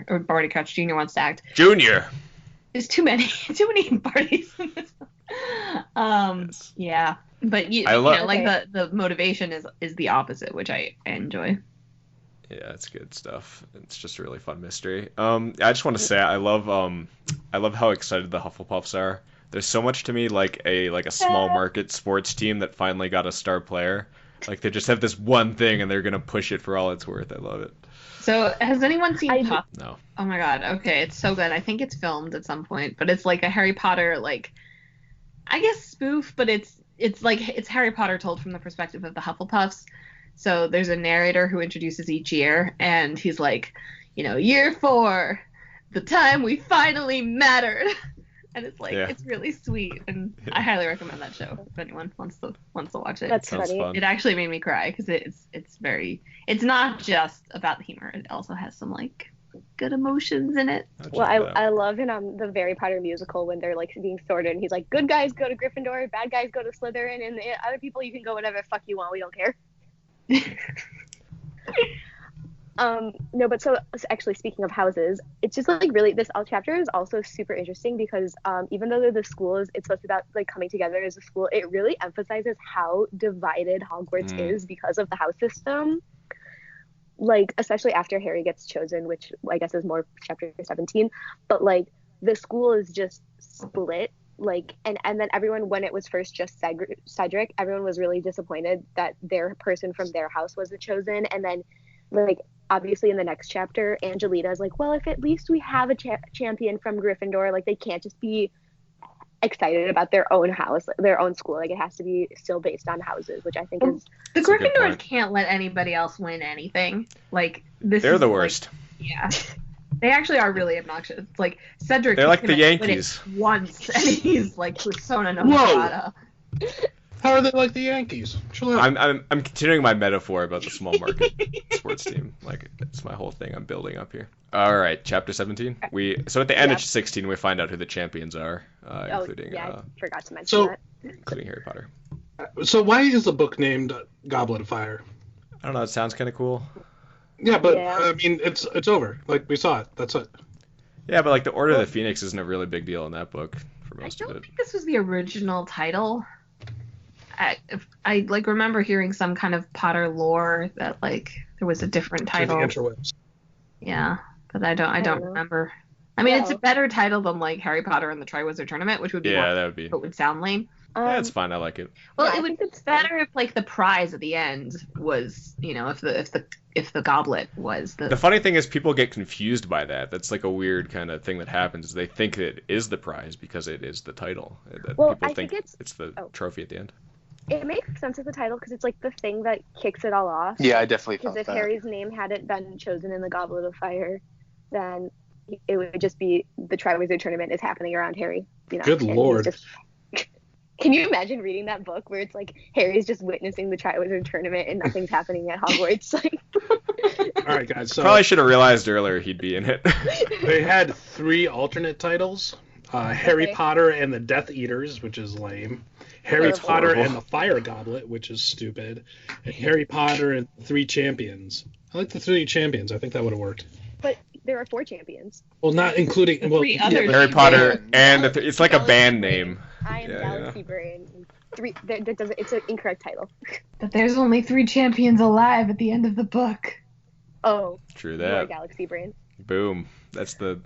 or Barty Crouch Jr. wants to act. Junior. There's too many Bartys in this. Yes. Yeah, but I love- like Okay. the motivation is the opposite, which I enjoy. Yeah, it's good stuff. It's just a really fun mystery. I just want to say I love how excited the Hufflepuffs are. There's so much to me like a small market sports team that finally got a star player. Like they just have this one thing and they're gonna push it for all it's worth. I love it. So has anyone seen Puff? No. Oh my god, okay, it's so good. I think it's filmed at some point, but it's like a Harry Potter, like, I guess spoof, but it's Harry Potter told from the perspective of the Hufflepuffs. So there's a narrator who introduces each year, and he's like, year 4, the time we finally mattered. And it's like, Yeah. it's really sweet, and Yeah. I highly recommend that show if anyone wants to watch it. That's Sounds funny. fun. It actually made me cry because it's not just about the humor. It also has some like good emotions in it. Well, I love in the Harry Potter musical when they're like being sorted, and he's like, "Good guys go to Gryffindor, bad guys go to Slytherin, and the other people you can go whatever the fuck you want. We don't care." No, but so actually speaking of houses, it's just like really this chapter is also super interesting because even though the school it's supposed to be about like coming together as a school, it really emphasizes how divided Hogwarts is because of the house system. Like especially after Harry gets chosen, which I guess is more chapter 17, but like the school is just split. Like and then everyone, when it was first just Cedric, everyone was really disappointed that their person from their house was the chosen, and then like obviously in the next chapter Angelina's like, well, if at least we have a champion from Gryffindor, like they can't just be excited about their own house, their own school, like it has to be still based on houses, which I think is the Gryffindors can't let anybody else win anything. Like they're the worst. Like, yeah. They actually are really obnoxious. Like Cedric, they're like the Yankees once, and he's like persona non grata. How are they like the Yankees? I'm continuing my metaphor about the small market sports team. Like it's my whole thing I'm building up here. All right, chapter 17. So at the end of 16 we find out who the champions are, including I forgot to mention that. Including Harry Potter. So why is the book named Goblet of Fire? I don't know. It sounds kind of cool. Yeah, but I mean, it's over. Like we saw it. That's it. Yeah, but like the Order of the Phoenix isn't a really big deal in that book for most of it. I don't think this was the original title. I like remember hearing some kind of Potter lore that like there was a different title. The interwebs. Yeah, but I don't remember. I mean, it's a better title than like Harry Potter and the Triwizard Tournament, which would be that would be. It would sound lame. Yeah, it's fine. I like it. Well, it would be better if like the prize at the end was, you know, if the goblet was the. The funny thing is, people get confused by that. That's like a weird kind of thing that happens. They think it is the prize because it is the title. Well, people I think it's the trophy at the end. It makes sense as the title because it's like the thing that kicks it all off. Yeah, I definitely felt that. Because if Harry's name hadn't been chosen in the Goblet of Fire, then it would just be the Triwizard Tournament is happening around Harry. You know, good lord. Can you imagine reading that book where it's like Harry's just witnessing the Triwizard Tournament and nothing's happening at Hogwarts? All right, guys. So probably should have realized earlier he'd be in it. They had 3 alternate titles: Harry Potter and the Death Eaters, which is lame; Harry Potter and the Fire Goblet, which is stupid; and Harry Potter and 3 Champions. I like the 3 Champions. I think that would have worked. But there are 4 champions. Well, not including Harry Potter and it's like a band name. I am Galaxy Brain. 3. It's an incorrect title. But there's only 3 champions alive at the end of the book. Oh. True that. Galaxy Brain. Boom. That's the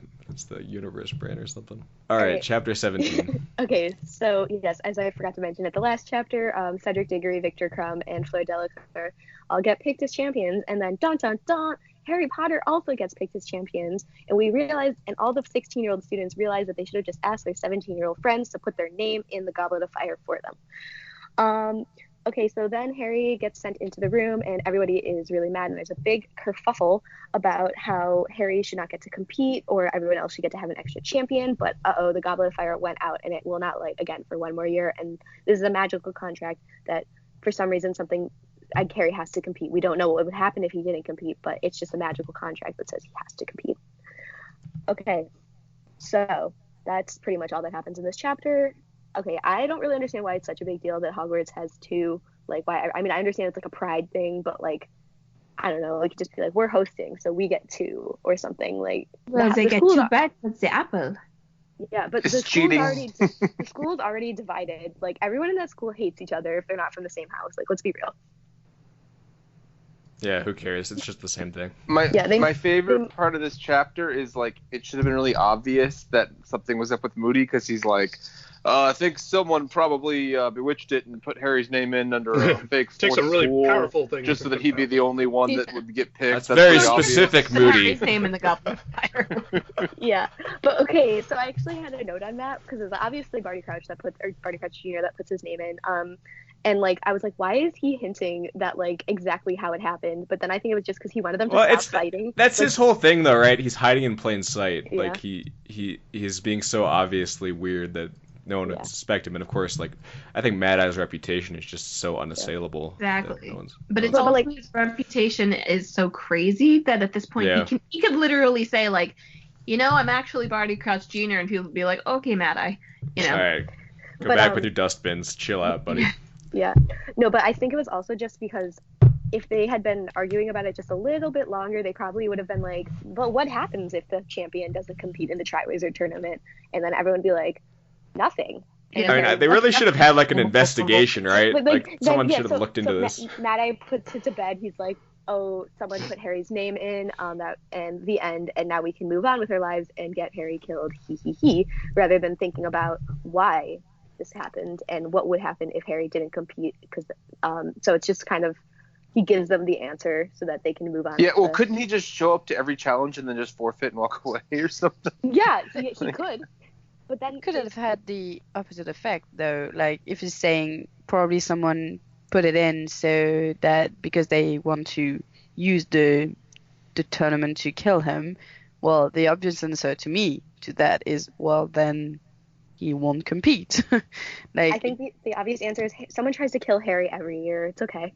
universe brain or something. All right, chapter 17. Okay, so yes, as I forgot to mention at the last chapter, Cedric Diggory, Victor Crumb, and Fleur Delacour all get picked as champions, and then dun dun dun, Harry Potter also gets picked as champions, and we realized, and all the 16-year-old students realized that they should have just asked their 17-year-old friends to put their name in the Goblet of Fire for them. Okay, so then Harry gets sent into the room, and everybody is really mad, and there's a big kerfuffle about how Harry should not get to compete, or everyone else should get to have an extra champion, but the Goblet of Fire went out, and it will not light again for 1 more year, and this is a magical contract that, for some reason, Harry has to compete. We don't know what would happen if he didn't compete, but it's just a magical contract that says he has to compete. Okay, so that's pretty much all that happens in this chapter. Okay, I don't really understand why it's such a big deal that Hogwarts has 2, like, why, I mean, I understand it's like a pride thing, but like, I don't know, like, just be like, we're hosting, so we get 2 or something, like. Well, they get 2 back, that's the apple. Yeah, but it's cheating. The school's already divided. Like, everyone in that school hates each other if they're not from the same house. Like, let's be real. Yeah, who cares? It's just the same thing. My favorite part of this chapter is, like, it should have been really obvious that something was up with Moody, because he's like, I think someone probably bewitched it and put Harry's name in under a fake takes a really powerful thing just so that he'd be the only one that would get picked. That's very specific, Moody. His name in the Goblet of Fire. Yeah, but okay, so I actually had a note on that because it's obviously Barty Crouch Jr. that puts his name in. And like I was like, why is he hinting that like exactly how it happened? But then I think it was just because he wanted them to stop fighting. That's like, his whole thing, though, right? He's hiding in plain sight. Yeah. Like he's being so obviously weird that no one would suspect him. And of course, like, I think Mad Eye's reputation is just so unassailable. Exactly. No but it's also like his reputation is so crazy that at this point he could literally say like, you know, I'm actually Barty Crouch Jr. and people would be like, okay, Mad Eye, you know. All right, go back with your dustbins. Chill out, buddy. Yeah. No, but I think it was also just because if they had been arguing about it just a little bit longer, they probably would have been like, well, what happens if the champion doesn't compete in the Triwizard Tournament? And then everyone would be like, nothing. I mean, they really should have had like an investigation, right? Like someone should have looked into this. Mad Eye puts it to bed. He's like, oh, someone put Harry's name in that, and the end, and now we can move on with our lives and get Harry killed, rather than thinking about why this happened and what would happen if Harry didn't compete. Because so it's just kind of, he gives them the answer so that they can move on. Yeah, well, couldn't he just show up to every challenge and then just forfeit and walk away or something? Yeah, he could. But then could have had the opposite effect, though. Like, if he's saying probably someone put it in so that because they want to use the tournament to kill him, well, the obvious answer to me to that is, well, then he won't compete. Like, I think the obvious answer is someone tries to kill Harry every year. It's okay.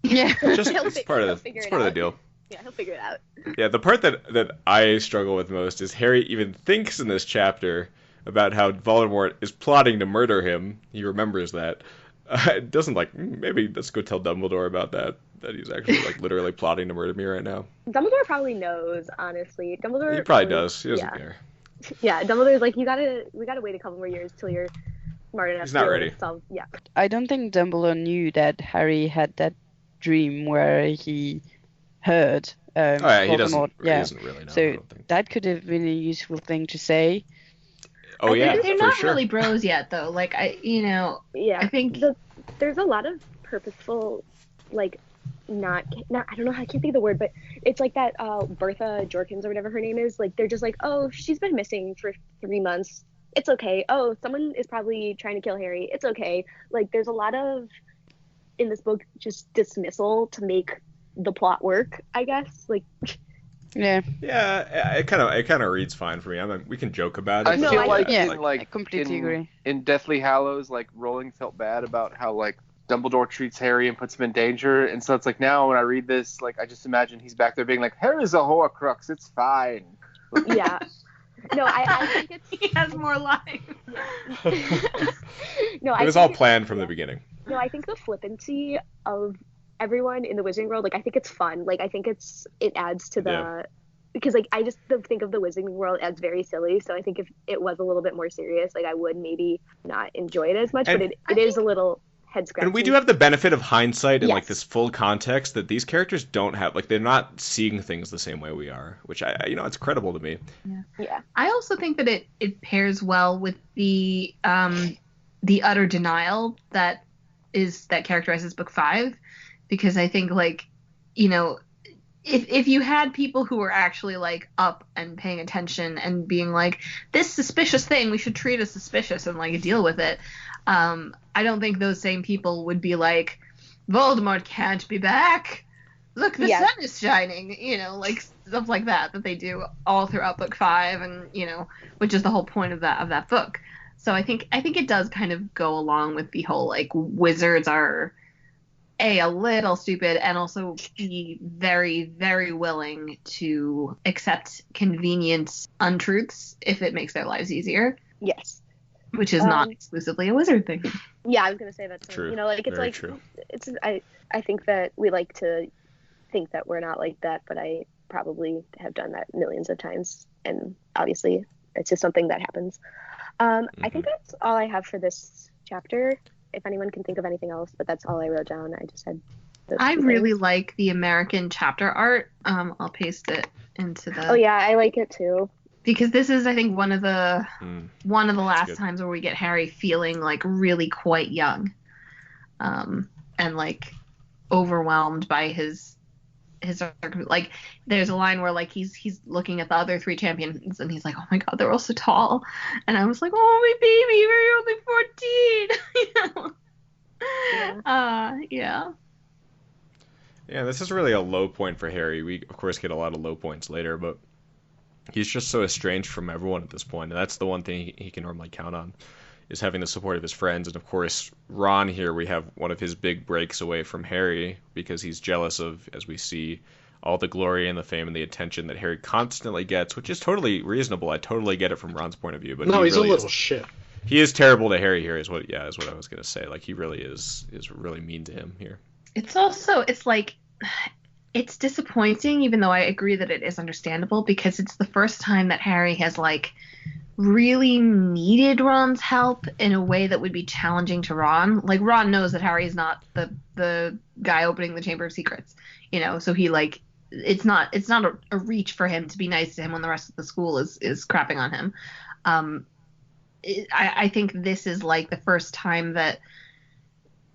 Yeah, it's part of the deal. Yeah, he'll figure it out. Yeah, the part that I struggle with most is Harry even thinks in this chapter about how Voldemort is plotting to murder him. He remembers that. It doesn't like, maybe let's go tell Dumbledore about that he's actually like literally plotting to murder me right now. Dumbledore probably knows, honestly. He probably does. He doesn't care. Yeah, Dumbledore's like, we gotta wait a couple more years till you're smart enough. He's not ready. Yeah. I don't think Dumbledore knew that Harry had that dream where he heard Voldemort. He doesn't really know. So that could have been a useful thing to say. Oh, yeah, they're not really bros yet, though. Like, I think there's a lot of purposeful, like, not I don't know, I can't think of the word, but it's like that Bertha Jorkins or whatever her name is. Like, they're just like, oh, she's been missing for 3 months. It's okay. Oh, someone is probably trying to kill Harry. It's okay. Like, there's a lot of, in this book, just dismissal to make the plot work, I guess. Like, yeah, it kind of reads fine for me. We can joke about it. I feel like I completely agree. In Deathly Hallows, like, Rowling felt bad about how, like, Dumbledore treats Harry and puts him in danger, and so it's like, now when I read this, like, I just imagine he's back there being like, Harry's a Horcrux, it's fine. Yeah. No, I think it's... He has more lines. No, it was all planned from the beginning. No, I think the flippancy of everyone in the Wizarding World, like, I think it's fun. Like, I think it adds to the... Yeah. Because, like, I just think of the Wizarding World as very silly, so I think if it was a little bit more serious, like, I would maybe not enjoy it as much, but it is a little head-scratching. And we do have the benefit of hindsight and, like, this full context that these characters don't have. Like, they're not seeing things the same way we are, which, it's credible to me. Yeah. I also think that it pairs well with the utter denial that characterizes Book 5, because I think, like, you know, if you had people who were actually, like, up and paying attention and being like, this suspicious thing, we should treat as suspicious and, like, deal with it, I don't think those same people would be like, Voldemort can't be back. Look, the sun is shining, you know, like, stuff like that they do all throughout Book 5, and, you know, which is the whole point of that book. So I think it does kind of go along with the whole, like, wizards are a little stupid, and also be very, very willing to accept convenient untruths if it makes their lives easier. Yes. Which is not exclusively a wizard thing. Yeah, I was going to say that too. True. You know, like, it's very like, true. I think that we like to think that we're not like that, but I probably have done that millions of times, and obviously it's just something that happens. I think that's all I have for this chapter. If anyone can think of anything else, but that's all I wrote down. I just had I really like the American chapter art. I'll paste it into the... Oh yeah, I like it too. Because this is, I think, one of the last times where we get Harry feeling, like, really quite young. And, like, overwhelmed by his like, there's a line where, like, he's looking at the other 3 champions and he's like, oh my god, they're all so tall. And I was like, oh, my baby, you're only 14. You know? Yeah. Yeah, this is really a low point for Harry. We, of course, get a lot of low points later, but he's just so estranged from everyone at this point, and that's the one thing he can normally count on. is having the support of his friends. And of course, Ron here, we have one of his big breaks away from Harry because he's jealous of, as we see, all the glory and the fame and the attention that Harry constantly gets, which is totally reasonable. I totally get it from Ron's point of view. But no, he's really a little shit. He is terrible to Harry here, is what I was gonna say. Like, he really is really mean to him here. It's disappointing, even though I agree that it is understandable, because it's the first time that Harry has, like, really needed Ron's help in a way that would be challenging to Ron. Like, Ron knows that Harry is not the guy opening the Chamber of Secrets, you know, so he, like, it's not a reach for him to be nice to him when the rest of the school is crapping on him. I think this is, like, the first time that,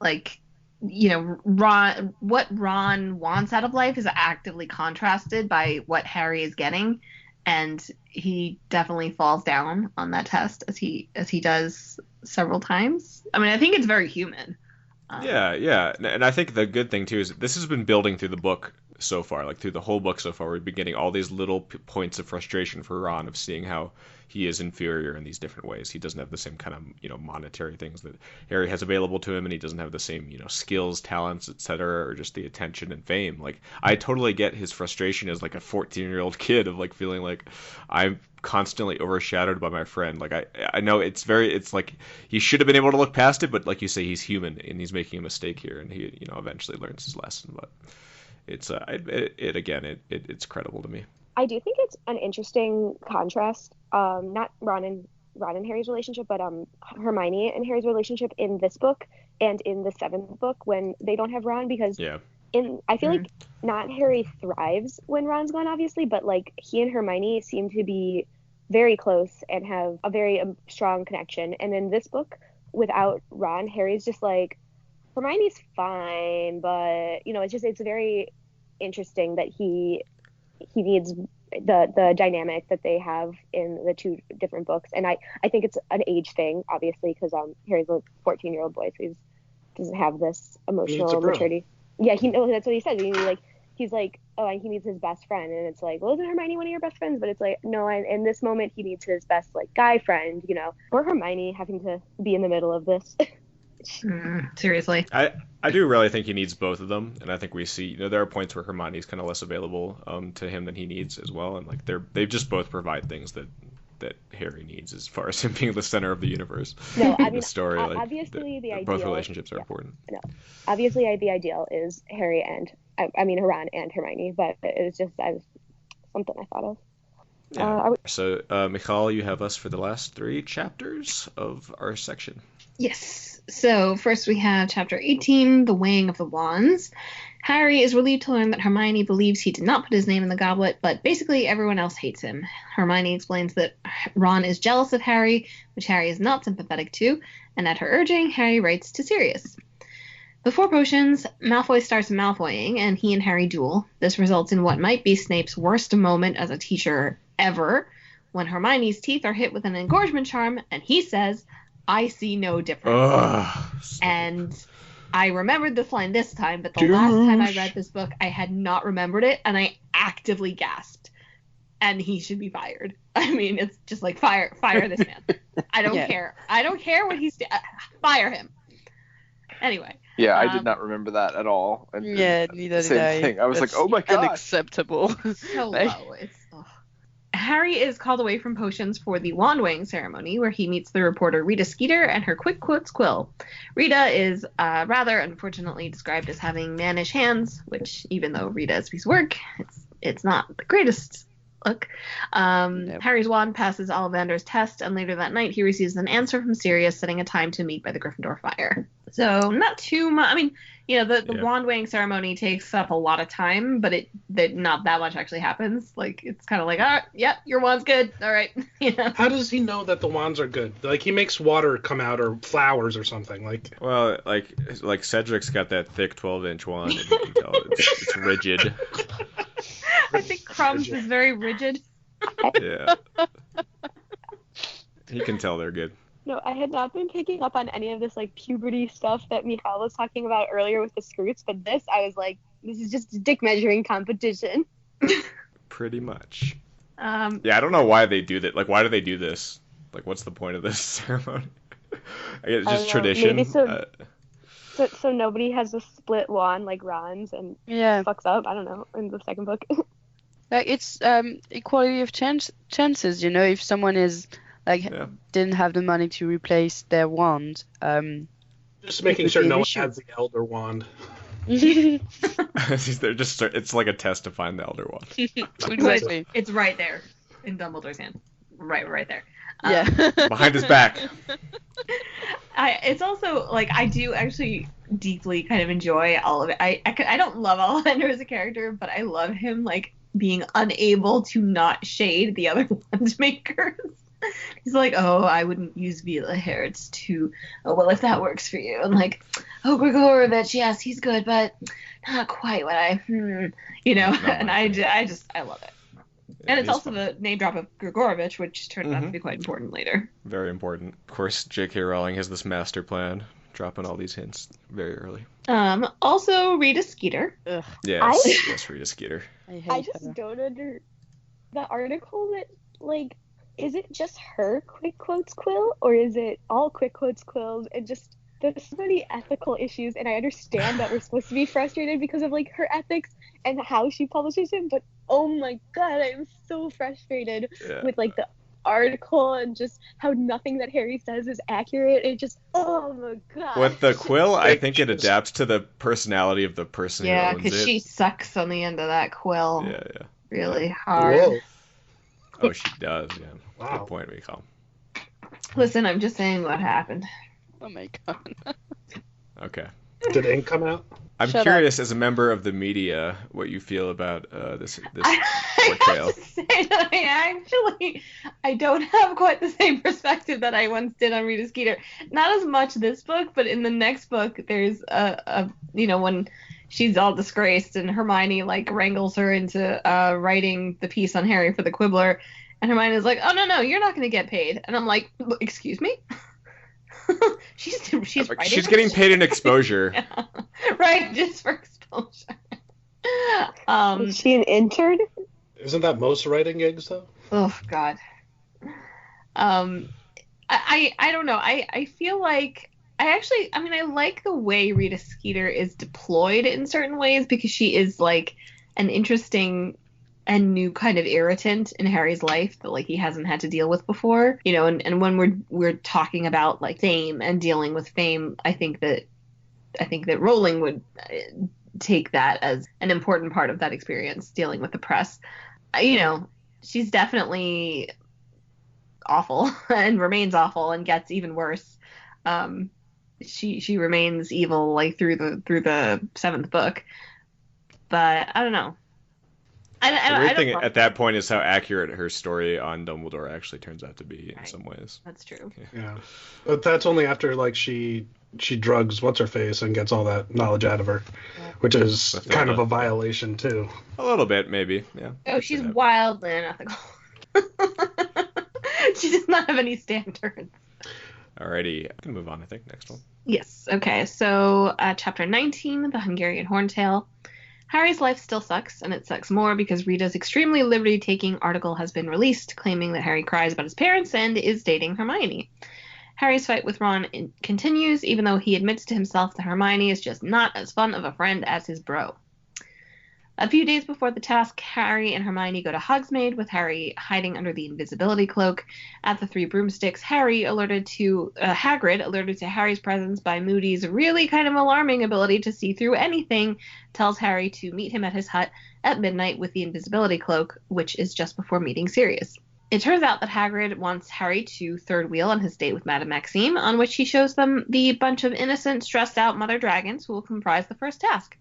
like, you know, what Ron wants out of life is actively contrasted by what Harry is getting, and he definitely falls down on that test as he does several times. I mean, I think it's very human. Yeah, and I think the good thing too is this has been building through the book so far, like through the whole book so far. We've been getting all these little points of frustration for Ron of seeing how he is inferior in these different ways. He doesn't have the same kind of, you know, monetary things that Harry has available to him, and he doesn't have the same, you know, skills, talents, etc., or just the attention and fame. Like, I totally get his frustration as like a 14-year-old kid of like feeling like I'm constantly overshadowed by my friend. Like, I know it's like he should have been able to look past it, but like you say, he's human and he's making a mistake here, and he, you know, eventually learns his lesson. But it's it's credible to me. I do think it's an interesting contrast. Not Ron and Harry's relationship, but Hermione and Harry's relationship in this book and in the seventh book when they don't have Ron, because I feel like not Harry thrives when Ron's gone, obviously, but like he and Hermione seem to be very close and have a very strong connection. And in this book, without Ron, Harry's just like, Hermione's fine, but you know, it's very interesting that he needs the dynamic that they have in the two different books. And I think it's an age thing, obviously, because Harry's a 14-year-old boy, so he doesn't have this emotional maturity. Yeah, that's what he said. He's like, oh, and he needs his best friend, and it's like, well, isn't Hermione one of your best friends? But it's like, no, in this moment he needs his best like guy friend, you know, or Hermione having to be in the middle of this. Seriously. I do really think he needs both of them, and I think we see, you know, there are points where Hermione's kind of less available to him than he needs as well, and like they just both provide things that Harry needs as far as him being the center of the universe. No, I mean, the story, like, obviously the ideal, both relationships are important. No, obviously the ideal is Harry and Ron and Hermione, but it was just something I thought of. Yeah. So, Michal, you have us for the last 3 chapters of our section. Yes. So first we have chapter 18, The Weighing of the Wands. Harry is relieved to learn that Hermione believes he did not put his name in the goblet, but basically everyone else hates him. Hermione explains that Ron is jealous of Harry, which Harry is not sympathetic to, and at her urging, Harry writes to Sirius. Before potions, Malfoy starts Malfoying, and he and Harry duel. This results in what might be Snape's worst moment as a teacher ever, when Hermione's teeth are hit with an engorgement charm, and he says, "I see no difference." And I remembered this line this time, but the last time I read this book, I had not remembered it, and I actively gasped. And he should be fired. I mean, it's just like, fire this man. I don't care. I don't care what he's fire him. Anyway. Yeah, I did not remember that at all. Neither did I. Same thing. I was like, oh my god. Unacceptable. So low. Harry is called away from potions for the wand weighing ceremony, where he meets the reporter Rita Skeeter and her quick quotes quill. Rita is rather unfortunately described as having mannish hands, which, even though Rita is a piece of work, it's not the greatest look. Nope. Harry's wand passes Ollivander's test, and later that night he receives an answer from Sirius setting a time to meet by the Gryffindor fire. So not too much. I mean, you know, the wand weighing ceremony takes up a lot of time, but not that much actually happens. Like, it's kind of like, your wand's good. All right. You know? How does he know that the wands are good? Like, he makes water come out or flowers or something. Like, well, like Cedric's got that thick 12-inch wand, and you can tell it's rigid. I think Crumbs is very rigid. Yeah. You can tell they're good. No, I had not been picking up on any of this like puberty stuff that Michal was talking about earlier with the scroots, but this, I was like, this is just a dick measuring competition. Pretty much. Yeah, I don't know why they do that. Like, why do they do this? Like, what's the point of this ceremony? It's I just don't know, tradition. maybe so nobody has a split wand like Ron's and Yeah, fucks up. I don't know, in the second book. like it's equality of chances. If someone is like Yeah. didn't have the money to replace their wand, Just making would sure be an no one issue. has the Elder Wand. They're just it's like a test to find the Elder Wand. Exactly. It's right there in Dumbledore's hand. Right there. Yeah. Behind his back. It's also like I do actually deeply kind of enjoy all of it. I don't love Ollivander as a character, but I love him like being unable to not shade the other wand makers. He's like, oh, I wouldn't use Vila hair. It's too. Oh well, if that works for you. And like, oh, Grigorovich, yes, he's good, but not quite what I. Not And my I love it. And it's he's also fun. the name drop of Grigorovich, which turned out to be quite important later. Very important. Of course, J.K. Rowling has this master plan, dropping all these hints very early. Also, Rita Skeeter. Ugh, Yes, yes, Rita Skeeter. I hate I just her. don't under the article that, like, is it just her quick quotes quill, or is it all quick quotes quills? And just there's so many ethical issues, and I understand that we're supposed to be frustrated because of like her ethics and how she publishes him, but oh my god, I'm so frustrated Yeah. with like the article and just how nothing that Harry says is accurate. It just, oh my god. With the quill, I think it adapts to the personality of the person who Yeah, owns because it. she sucks on the end of that quill Yeah. really hard. Whoa. Oh, she does. Yeah. Wow. Good point, Michal. Listen, I'm just saying what happened. Oh my god. Okay. Did ink come out? I'm Shut curious, as a member of the media, what you feel about this I portrayal. have to say that I don't have quite the same perspective that I once did on Rita Skeeter. Not as much this book, but in the next book, there's when she's all disgraced and Hermione like wrangles her into writing the piece on Harry for the Quibbler, and Hermione is like, "Oh no, you're not going to get paid," and I'm like, "Excuse me." she's writing. She's getting paid in exposure. Yeah. Right, just for exposure. Is she an intern? Isn't that most writing gigs though? Oh God. I don't know. I feel like I like the way Rita Skeeter is deployed in certain ways because she is like an interesting and new kind of irritant in Harry's life that like he hasn't had to deal with before. And when we're talking about like fame and dealing with fame, I think that Rowling would take that as an important part of that experience, dealing with the press. She's definitely awful and remains awful and gets even worse. She remains evil like through the seventh book, but I don't know. The weird thing at that point is how accurate her story on Dumbledore actually turns out to be in some ways. That's true. Yeah, but that's only after like she drugs what's her face and gets all that knowledge out of her, which is kind of a violation too. A little bit, maybe. Yeah. Oh, she's wildly unethical. She does not have any standards. Alrighty, I can move on. I think next one. Yes. Okay. So, chapter 19, the Hungarian Horntail. Harry's life still sucks, and it sucks more because Rita's extremely liberty-taking article has been released, claiming that Harry cries about his parents and is dating Hermione. Harry's fight with Ron continues, even though he admits to himself that Hermione is just not as fun of a friend as his bro. A few days before the task, Harry and Hermione go to Hogsmeade, with Harry hiding under the invisibility cloak. At the Three Broomsticks, Hagrid alerted to Harry's presence by Moody's really kind of alarming ability to see through anything, tells Harry to meet him at his hut at midnight with the invisibility cloak, which is just before meeting Sirius. It turns out that Hagrid wants Harry to third wheel on his date with Madame Maxime, on which he shows them the bunch of innocent, stressed-out mother dragons who will comprise the first task.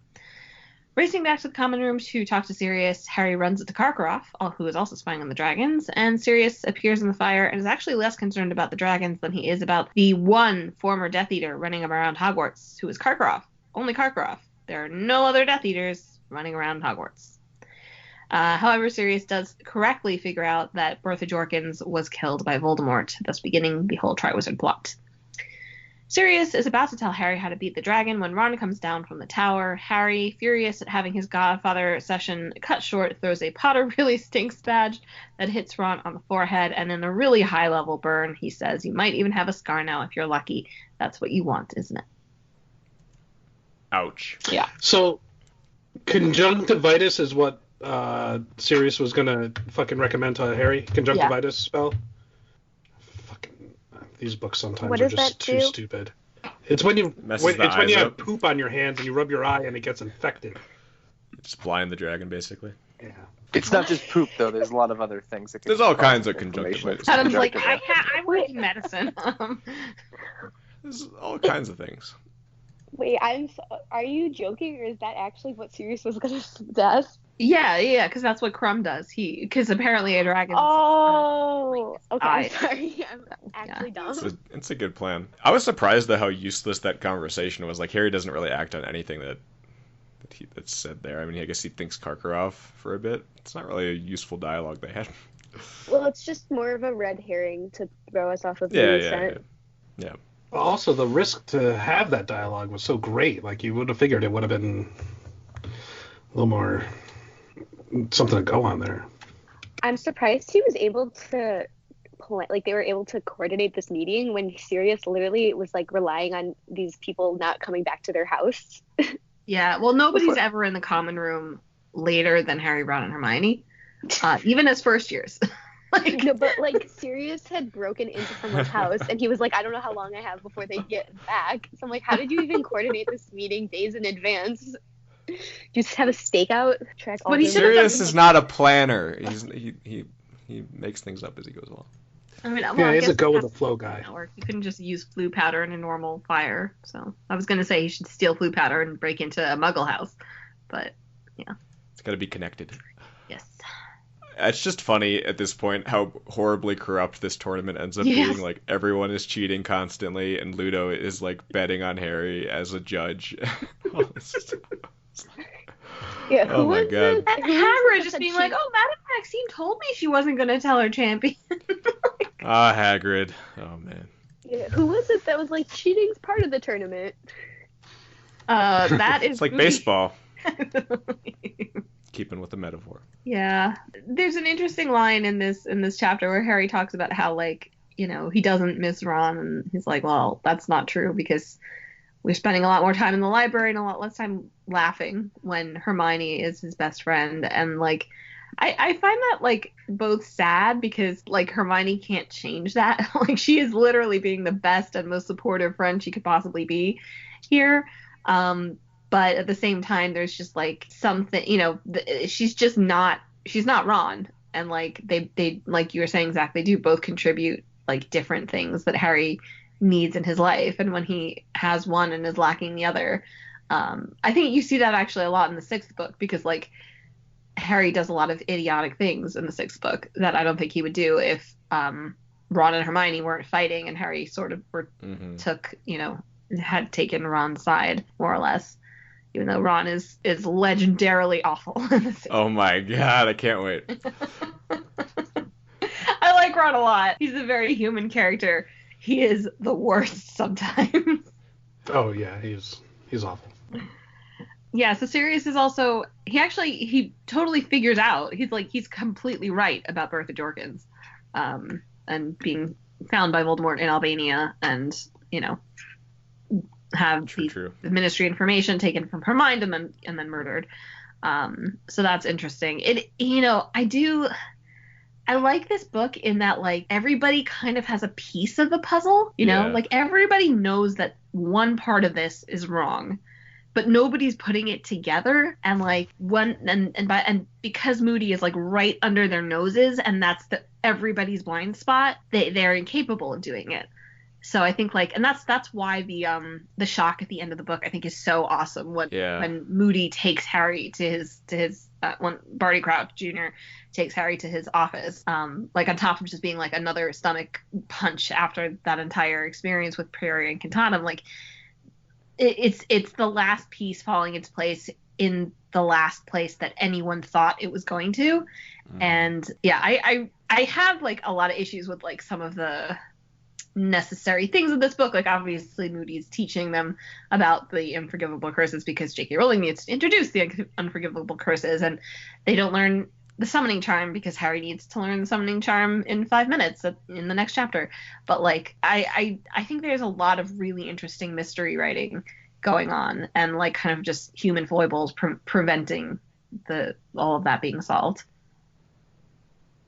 Racing back to the common room to talk to Sirius, Harry runs into Karkaroff, who is also spying on the dragons, and Sirius appears in the fire and is actually less concerned about the dragons than he is about the one former Death Eater running around Hogwarts, who is Karkaroff. Only Karkaroff. There are no other Death Eaters running around Hogwarts. However, Sirius does correctly figure out that Bertha Jorkins was killed by Voldemort, thus beginning the whole Triwizard plot. Sirius is about to tell Harry how to beat the dragon when Ron comes down from the tower. Harry, furious at having his Godfather session cut short, throws a Potter really stinks badge that hits Ron on the forehead, and in a really high-level burn, he says, "You might even have a scar now if you're lucky. That's what you want, isn't it?" Ouch. Yeah. So, conjunctivitis is what Sirius was gonna fucking recommend to Harry. Conjunctivitis spell. These books sometimes are just too stupid. It's when you have poop on your hands and you rub your eye and it gets infected. Just blind the dragon, basically. Yeah. It's not just poop, though. There's a lot of other things. There's all kinds of conjunctivitis. Adam's like, I work in medicine. There's all kinds of things. Wait, are you joking, or is that actually what Sirius was going to suggest? Yeah, because that's what Crumb does. Because apparently a dragon. Oh, okay. I'm sorry. I'm actually dumb. It's a good plan. I was surprised at how useless that conversation was. Like, Harry doesn't really act on anything that's said there. I mean, I guess he thinks Karkaroff for a bit. It's not really a useful dialogue they had. Well, it's just more of a red herring to throw us off of the scent. Yeah. Also, the risk to have that dialogue was so great. Like, you would have figured it would have been a little more something to go on there. I'm surprised he was able to they were able to coordinate this meeting when Sirius literally was like relying on these people not coming back to their house. Yeah, well, nobody's ever in the common room later than Harry, Ron, and Hermione, even as first years. No, but Sirius had broken into someone's house and he was like, I don't know how long I have before they get back. So I'm like, how did you even coordinate this meeting days in advance? Just have a stakeout, track all. But Sirius is not a planner. He makes things up as he goes along. I mean, he's a go with the flow guy. You couldn't just use flue powder in a normal fire. So I was gonna say he should steal flue powder and break into a Muggle house, but yeah, it's got to be connected. Yes. It's just funny at this point how horribly corrupt this tournament ends up being. Like, everyone is cheating constantly, and Ludo is like betting on Harry as a judge. Yeah, oh my god. And Hagrid just being like, "Oh, Madame Maxime told me she wasn't going to tell her champion." Hagrid. Oh man. Yeah, who was it that was like, cheating's part of the tournament? That is. It's like baseball. Keeping with the metaphor. Yeah, there's an interesting line in this chapter where Harry talks about how, like, you know, he doesn't miss Ron, and he's like, well, that's not true because we're spending a lot more time in the library and a lot less time laughing when Hermione is his best friend. And like, I find that like both sad because like Hermione can't change that. Like, she is literally being the best and most supportive friend she could possibly be here. But at the same time, there's just like something, you know, she's not Ron. And like they like you were saying, Zach, they do both contribute like different things that Harry needs in his life. And when he has one and is lacking the other, I think you see that actually a lot in the sixth book, because like Harry does a lot of idiotic things in the sixth book that I don't think he would do if Ron and Hermione weren't fighting and Harry sort of took, you know, had taken Ron's side more or less. Even though Ron is legendarily awful. Oh my god, I can't wait. I like Ron a lot. He's a very human character. He is the worst sometimes. Oh yeah, he's awful. Yeah, so Sirius is also, he totally figures out, he's completely right about Bertha Jorkins, and being found by Voldemort in Albania, and, you know, have the Ministry information taken from her mind and then murdered. So that's interesting. I like this book in that, like, everybody kind of has a piece of the puzzle, you know? Like, everybody knows that one part of this is wrong, but nobody's putting it together. And, like, and because Moody is, like, right under their noses, and that's everybody's blind spot, they're incapable of doing it. So I think, like, and that's why the shock at the end of the book, I think, is so awesome when Moody takes Harry to his when Barty Crouch Jr. takes Harry to his office, like, on top of just being like another stomach punch after that entire experience with Prairie and Quintanum. Like, it's the last piece falling into place in the last place that anyone thought it was going to. And yeah, I have like a lot of issues with like some of the necessary things in this book. Like, obviously Moody's teaching them about the unforgivable curses because J.K. Rowling needs to introduce the unforgivable curses, and they don't learn the summoning charm because Harry needs to learn the summoning charm in 5 minutes in the next chapter. But like, I think there's a lot of really interesting mystery writing going on, and like kind of just human foibles preventing all of that being solved.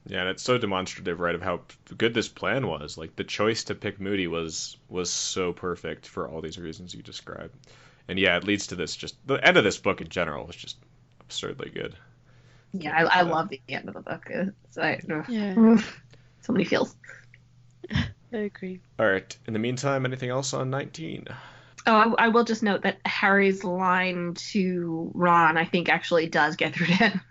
Yeah, and it's so demonstrative, right, of how good this plan was. Like, the choice to pick Moody was so perfect for all these reasons you described. And yeah, it leads to this, just the end of this book in general is just absurdly good. Yeah, I love the end of the book. So many feels. I agree. All right. In the meantime, anything else on 19? Oh, I will just note that Harry's line to Ron, I think, actually does get through to him.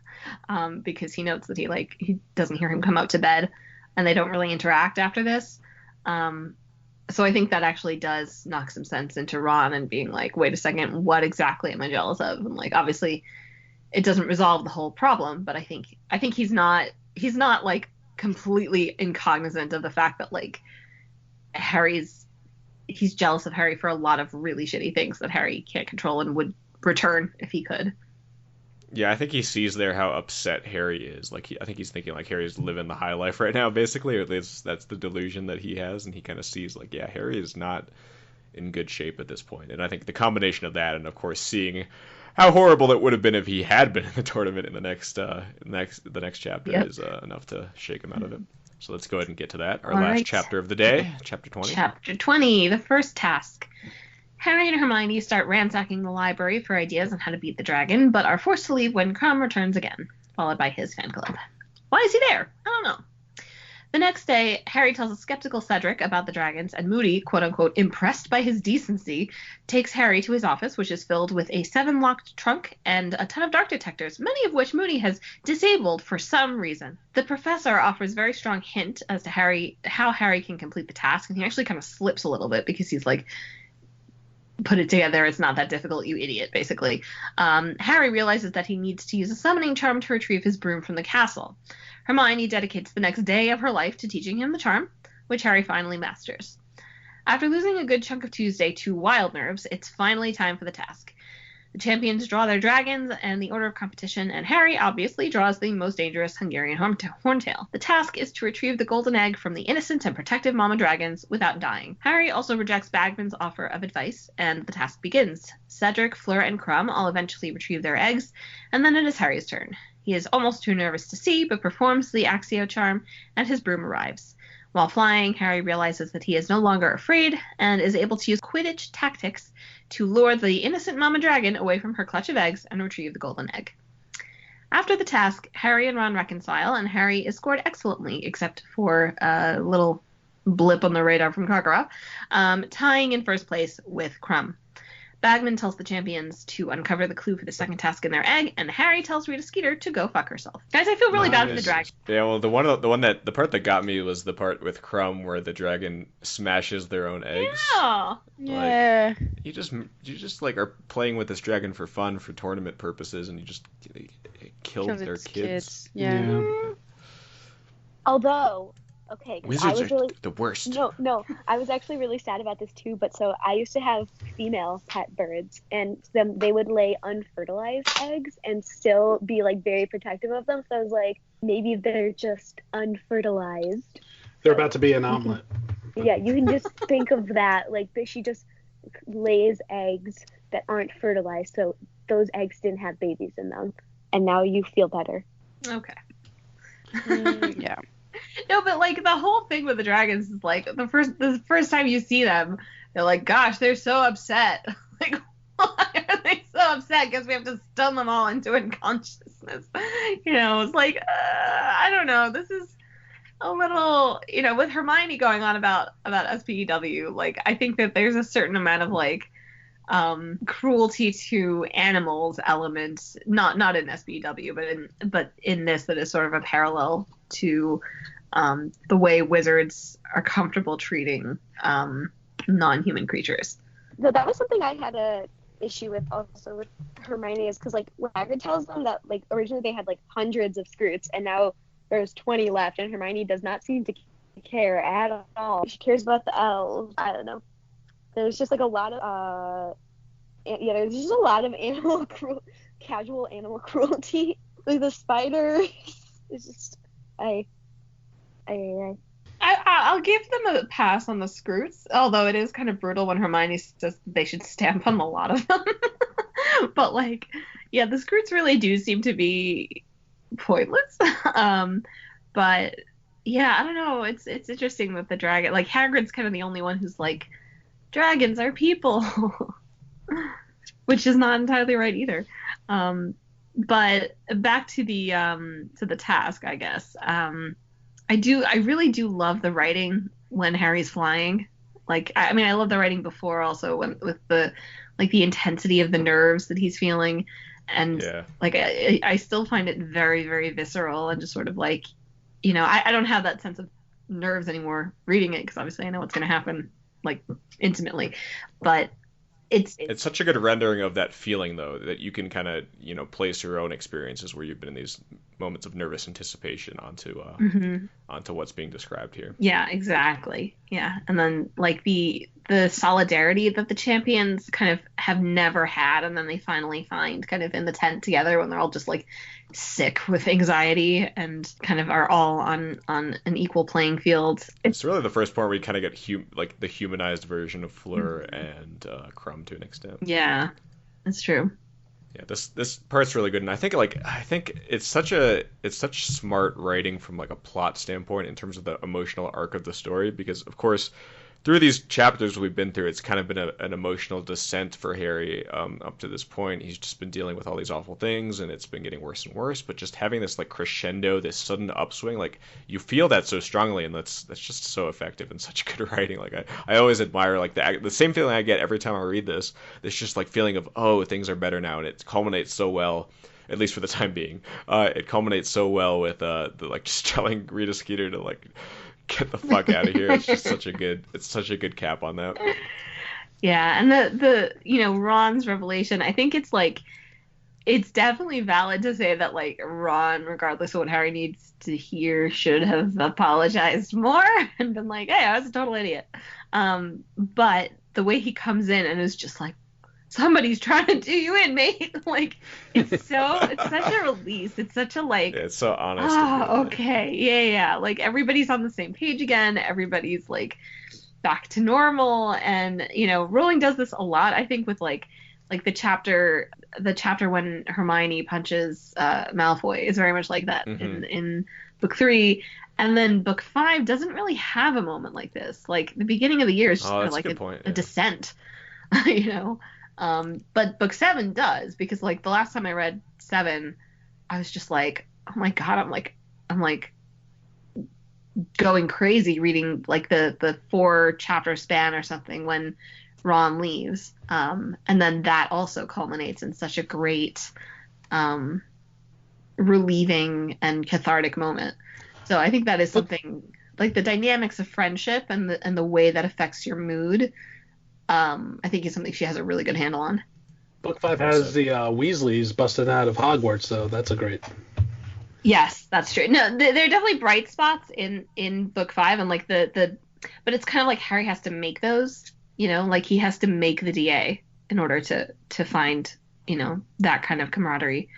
Because he notes that he doesn't hear him come up to bed, and they don't really interact after this. So I think that actually does knock some sense into Ron and being like, wait a second, what exactly am I jealous of? And like, obviously it doesn't resolve the whole problem, but I think he's not like completely incognizant of the fact that like he's jealous of Harry for a lot of really shitty things that Harry can't control and would return if he could. Yeah, I think he sees there how upset Harry is. Like, I think he's thinking like Harry's living the high life right now, basically, or at least that's the delusion that he has, and he kind of sees like, yeah, Harry is not in good shape at this point. And I think the combination of that, and of course seeing how horrible it would have been if he had been in the tournament in the next chapter, is enough to shake him out of it. So let's go ahead and get to that. Our last chapter of the day, chapter 20. Chapter 20, the first task. Harry and Hermione start ransacking the library for ideas on how to beat the dragon, but are forced to leave when Crumb returns again, followed by his fan club. Why is he there? I don't know. The next day, Harry tells a skeptical Cedric about the dragons, and Moody, quote-unquote, impressed by his decency, takes Harry to his office, which is filled with a 7-locked trunk and a ton of dark detectors, many of which Moody has disabled for some reason. The professor offers a very strong hint as to how Harry can complete the task, and he actually kind of slips a little bit because he's like, put it together, it's not that difficult, you idiot, basically. Harry realizes that he needs to use a summoning charm to retrieve his broom from the castle. Hermione dedicates the next day of her life to teaching him the charm, which Harry finally masters. After losing a good chunk of Tuesday to wild nerves, it's finally time for the task. The champions draw their dragons and the order of competition, and Harry obviously draws the most dangerous Hungarian horntail. The task is to retrieve the golden egg from the innocent and protective mama dragons without dying. Harry also rejects Bagman's offer of advice, and the task begins. Cedric, Fleur, and Crumb all eventually retrieve their eggs, and then it is Harry's turn. He is almost too nervous to see, but performs the Accio charm, and his broom arrives. While flying, Harry realizes that he is no longer afraid, and is able to use Quidditch tactics to lure the innocent mama dragon away from her clutch of eggs and retrieve the golden egg. After the task, Harry and Ron reconcile, and Harry is scored excellently, except for a little blip on the radar from Karkaroff, tying in first place with Crumb. Bagman tells the champions to uncover the clue for the second task in their egg, and Harry tells Rita Skeeter to go fuck herself. Guys, I feel really bad for the dragon. Yeah, well, the part that got me was the part with Crumb where the dragon smashes their own eggs. Yeah. You just like are playing with this dragon for fun, for tournament purposes, and you just killed their kids. Yeah. Although, okay, wizards I was are the worst. No, I was actually really sad about this too. But so I used to have female pet birds, and they would lay unfertilized eggs and still be like very protective of them. So I was like, maybe they're just unfertilized. They're about to be an omelet. Yeah, you can just think of that. Like, she just lays eggs that aren't fertilized, so those eggs didn't have babies in them, and now you feel better. Okay. Yeah. No, but like the whole thing with the dragons is like the first time you see them, they're like, gosh, they're so upset. Like, why are they so upset? Because we have to stun them all into unconsciousness. It's like, I don't know. This is a little, with Hermione going on about SPEW, like, I think that there's a certain amount of like cruelty to animals elements, not in SPEW, but in this, that is sort of a parallel to the way wizards are comfortable treating non-human creatures. So that was something I had a issue with also with Hermione, is because like Hagrid tells them that like originally they had like hundreds of Scroots and now there's 20 left, and Hermione does not seem to care at all. She cares about the elves. I don't know. There's just like a lot of there's just a lot of casual animal cruelty. Like the spiders. It's just I'll give them a pass on the Scroots, although it is kind of brutal when Hermione says they should stamp on a lot of them. But like, yeah, the Scroots really do seem to be pointless. But yeah, I don't know. It's interesting with the dragon. Like Hagrid's kind of the only one who's like, dragons are people, which is not entirely right either. But back to the task, I guess. I really do love the writing when Harry's flying. Like, I mean, I love the writing before also with the intensity of the nerves that he's feeling, and like I still find it very, very visceral and just sort of like, you know, I don't have that sense of nerves anymore reading it because obviously I know what's going to happen like intimately, but it's such a good rendering of that feeling though that you can kind of, you know, place your own experiences where you've been in these moments of nervous anticipation onto what's being described here. Yeah, exactly. Yeah, and then like the solidarity that the champions kind of have never had, and then they finally find kind of in the tent together when they're all just like sick with anxiety and kind of are all on an equal playing field. It's really the first point where we kind of get like the humanized version of Fleur and Crumb to an extent. Yeah, that's true. Yeah, this part's really good, and I think it's such smart writing from like a plot standpoint in terms of the emotional arc of the story, because of course through these chapters we've been through, it's kind of been an emotional descent for Harry up to this point. He's just been dealing with all these awful things, and it's been getting worse and worse. But just having this like crescendo, this sudden upswing, like you feel that so strongly, and that's just so effective and such good writing. Like I always admire like the same feeling I get every time I read this. This just like feeling of, oh, things are better now, and it culminates so well. At least for the time being, it culminates so well with the like just telling Rita Skeeter to like get the fuck out of here. It's just such a good cap on that. Yeah, and the you know, Ron's revelation, I think it's like, it's definitely valid to say that like Ron, regardless of what Harry needs to hear, should have apologized more and been like, hey, I was a total idiot. But the way he comes in and is just like, somebody's trying to do you in, mate. Like, it's such a release. It's such a like, it's so honest. Okay, yeah. Like everybody's on the same page again. Everybody's like back to normal, and you know, Rowling does this a lot. I think with like the chapter when Hermione punches Malfoy is very much like that in book 3. And then book 5 doesn't really have a moment like this. Like the beginning of the year is just like a descent, you know. But book 7 does, because like the last time I read 7, I was just like, oh my god, I'm like going crazy reading like the 4 chapter span or something when Ron leaves. And then that also culminates in such a great relieving and cathartic moment. So I think that is something like the dynamics of friendship and the way that affects your mood. I think is something she has a really good handle on. Book 5 has the Weasleys busted out of Hogwarts, though. That's a great. Yes, that's true. No, there are definitely bright spots in book 5, and like but it's kind of like Harry has to make those. You know, like he has to make the DA in order to find, you know, that kind of camaraderie,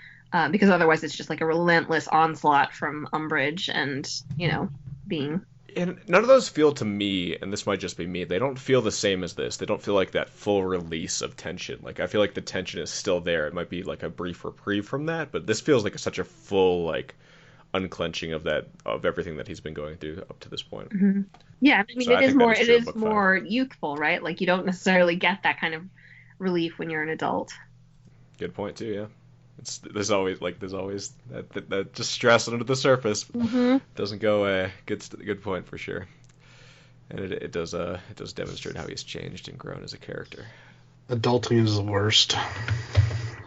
because otherwise it's just like a relentless onslaught from Umbridge and, you know, being. And none of those feel to me, and this might just be me, they don't feel the same as this. They don't feel like that full release of tension. Like, I feel like the tension is still there. It might be like a brief reprieve from that, but this feels like such a full, like, unclenching of everything that he's been going through up to this point. Mm-hmm. Yeah, I mean, so it is more youthful, right? Like, you don't necessarily get that kind of relief when you're an adult. Good point, too, yeah. There's always that just stress under the surface. Doesn't go away. Good point for sure. And it does demonstrate how he's changed and grown as a character. Adulting is the worst.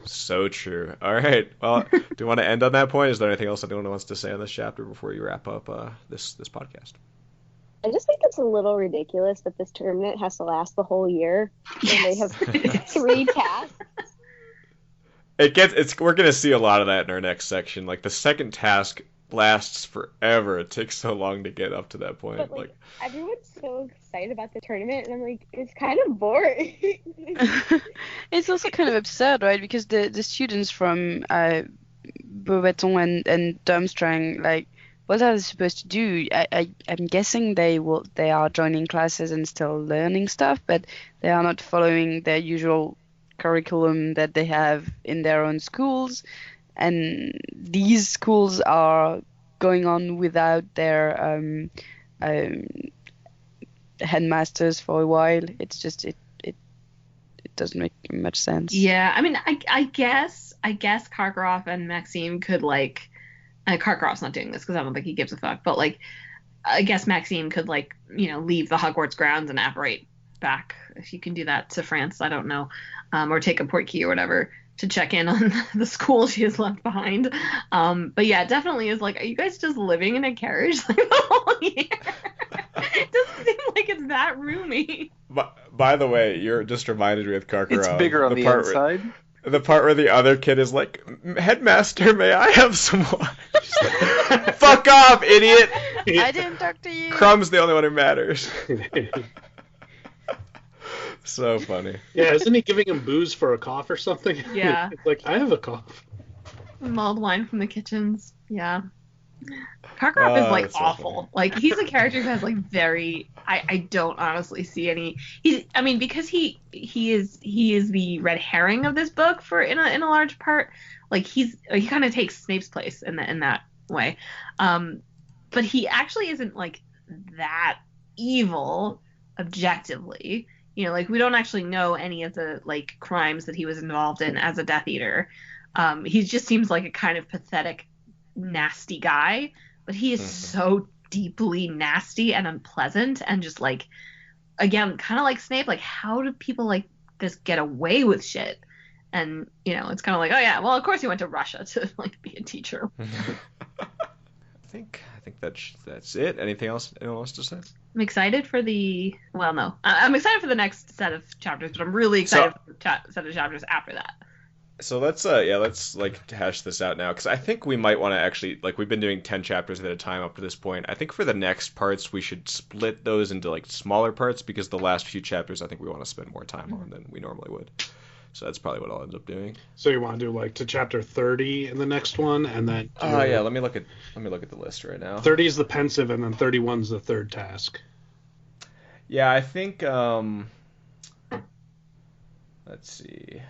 So true. All right. Well, do you want to end on that point? Is there anything else anyone wants to say on this chapter before you wrap up this podcast? I just think it's a little ridiculous that this tournament has to last the whole year when they have 3 tasks. We're gonna see a lot of that in our next section. Like the second task lasts forever. It takes so long to get up to that point. But like everyone's so excited about the tournament, and I'm like, it's kind of boring. It's also kind of absurd, right? Because the students from Beauxbaton and Durmstrang, like, what are they supposed to do? I'm guessing they are joining classes and still learning stuff, but they are not following their usual curriculum that they have in their own schools. And these schools are going on without their headmasters for a while. It's just it doesn't make much sense. Yeah, I mean, I guess Karkaroff and Maxime could like. Karkaroff's not doing this because I don't think he gives a fuck. But like, I guess Maxime could like leave the Hogwarts grounds and apparate back, if you can do that, to France. I don't know, or take a port key or whatever to check in on the school she has left behind. But yeah, it definitely is like, are you guys just living in a carriage like the whole year? It doesn't seem like it's that roomy. By the way, you're just reminded me with Karkaroff. It's bigger on the inside. The part where the other kid is like, "Headmaster, may I have some wine?" Like, fuck off, idiot! I didn't talk to you. Crumb's the only one who matters. So funny. Yeah, isn't he giving him booze for a cough or something? Yeah. It's like, I have a cough. Mulled wine from the kitchens. Yeah. Karkaroff is like so awful. funny. Like, he's a character who has like very. I don't honestly see any. Because he is the red herring of this book in a large part. Like, he kind of takes Snape's place in that way. But he actually isn't like that evil objectively. Like, we don't actually know any of the like crimes that he was involved in as a Death Eater. He just seems like a kind of pathetic, nasty guy, but he is so deeply nasty and unpleasant, and just like, again, kind of like Snape, like, how do people like this get away with shit? And it's kind of like, oh yeah, well, of course he went to Russia to like be a teacher. I think that's it. Anything else anyone wants to say? I'm excited for I'm excited for the next set of chapters, but I'm really excited for the set of chapters after that. So let's like hash this out now, because I think we might want to actually, like, we've been doing 10 chapters at a time up to this point. I think for the next parts we should split those into like smaller parts, because the last few chapters I think we want to spend more time on than we normally would. So that's probably what I'll end up doing. So you want to do like to chapter 30 in the next one, and then yeah, let me look at the list right now. 30 is the pensive, and then 31 is the third task. Yeah, I think let's see.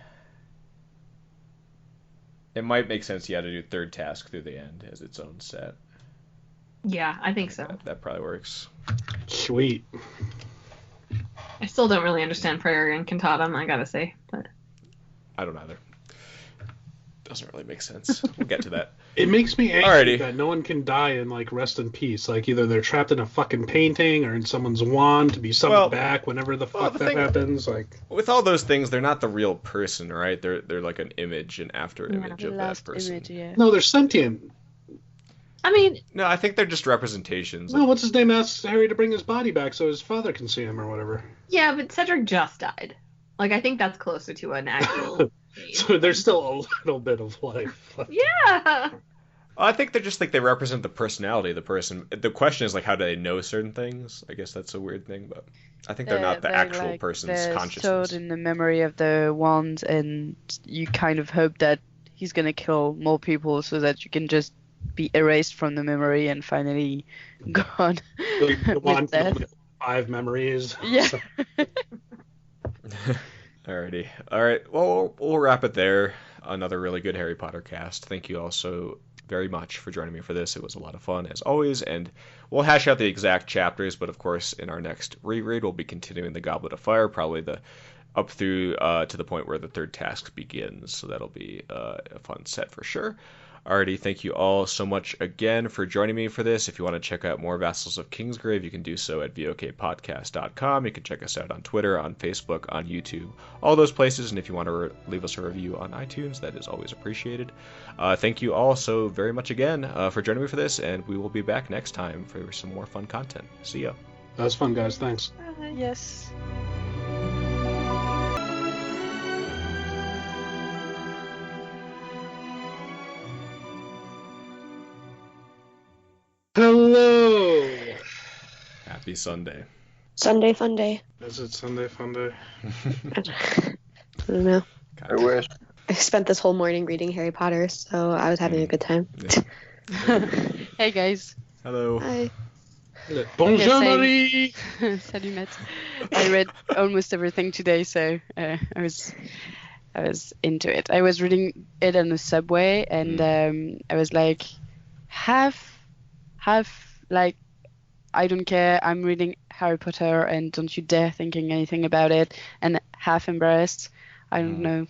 It might make sense, to do third task through the end as its own set. Yeah, I think so. That probably works. Sweet. I still don't really understand Prayer and Cantatum, I gotta say, but I don't either. Doesn't really make sense. We'll get to that. It makes me angry Alrighty. that no one can die and like rest in peace. Like, either they're trapped in a fucking painting or in someone's wand to be summoned back whenever the fuck that happens. Like, with all those things, they're not the real person, right? They're like an image, an after image of that person. Image, yeah. no, they're sentient. I mean, No, I think they're just representations. No, what's his name asks Harry to bring his body back so his father can see him or whatever. yeah, but Cedric just died. Like, I think that's closer to an actual. So there's still a little bit of life. Yeah. I think they're just like, they represent the personality of the person. The question is like, how do they know certain things? I guess that's a weird thing, but I think they're not the actual like, person's they're consciousness. stored in the memory of the wand, and you kind of hope that he's gonna kill more people so that you can just be erased from the memory and finally gone. The wand death. 5 memories. Yeah. Alrighty. Alright, well, we'll wrap it there. Another really good Harry Potter cast. Thank you all so very much for joining me for this. It was a lot of fun, as always, and we'll hash out the exact chapters, but of course, in our next reread, we'll be continuing the Goblet of Fire, probably up through to the point where the third task begins, so that'll be a fun set for sure. Alrighty, thank you all so much again for joining me for this. If you want to check out more Vassals of Kingsgrave, you can do so at vokpodcast.com. You can check us out on Twitter, on Facebook, on YouTube, all those places. And if you want to leave us a review on iTunes, that is always appreciated. Thank you all so very much again for joining me for this, and we will be back next time for some more fun content. See ya. That was fun, guys. Thanks. Yes. Hello. Happy Sunday. Sunday fun day. Is it Sunday fun day? I don't know. I wish. I spent this whole morning reading Harry Potter, so I was having a good time. Yeah. Hey guys. Hello. Hi. Bonjour, same. Marie. Salut Matt. I read almost everything today, so I was into it. I was reading it on the subway, and I was like, half, like, I don't care. I'm reading Harry Potter, and don't you dare thinking anything about it. And half embarrassed. I don't know.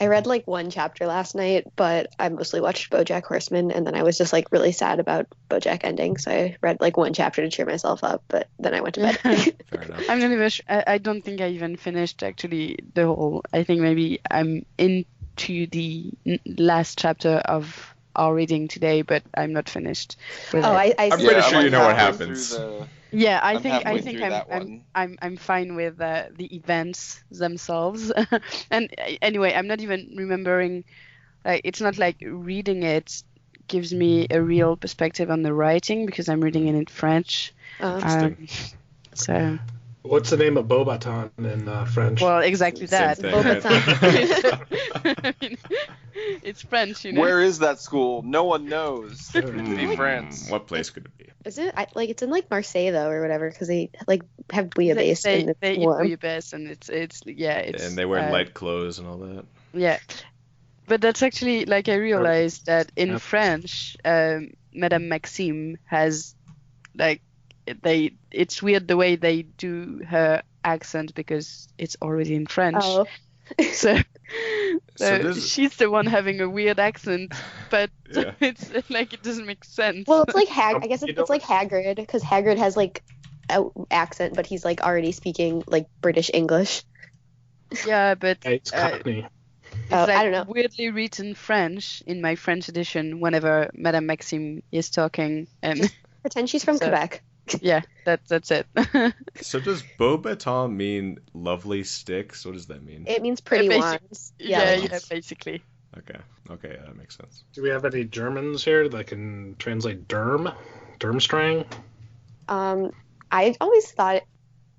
I read like one chapter last night, but I mostly watched BoJack Horseman, and then I was just like really sad about BoJack ending, so I read like one chapter to cheer myself up, but then I went to bed. Fair enough. I'm not even I don't think I even finished actually the whole. I think maybe I'm into the last chapter of our reading today, but I'm not finished with Oh, it. I'm pretty sure you know what happens. Yeah, I I'm think halfway through that one. I'm fine with the events themselves. And anyway, I'm not even remembering. It's not like reading it gives me a real perspective on the writing because I'm reading it in French. Interesting. So. What's the name of Beaubaton in French? Well, exactly Same that. thing, Beaubaton. I mean, it's French, you know. Where is that school? No one knows. It could be France. What place could it be? Is it it's in like Marseille though, or whatever, because they like have bouillabaisse They in the eat warm. bouillabaisse, and it's And they wear light clothes and all that. Yeah, but that's actually like I realized that in Yep. French, Madame Maxime has like it's weird the way they do her accent because it's already in French. Oh, So this- she's the one having a weird accent, but Yeah. it's like it doesn't make sense. well, it's like I guess You know it's like Hagrid, because Hagrid has like an accent, but he's like already speaking like British English. Yeah, but It's Cockney. it's Oh, like I don't know. weirdly written French in my French edition whenever Madame Maxime is talking, and Pretend she's from So- Quebec. yeah, that's it. So does Beaubaton mean lovely sticks? What does that mean? It means pretty Basic- wands. yeah, like- basically. Okay, yeah, that makes sense. Do we have any Germans here that can translate Durmstrang? I always thought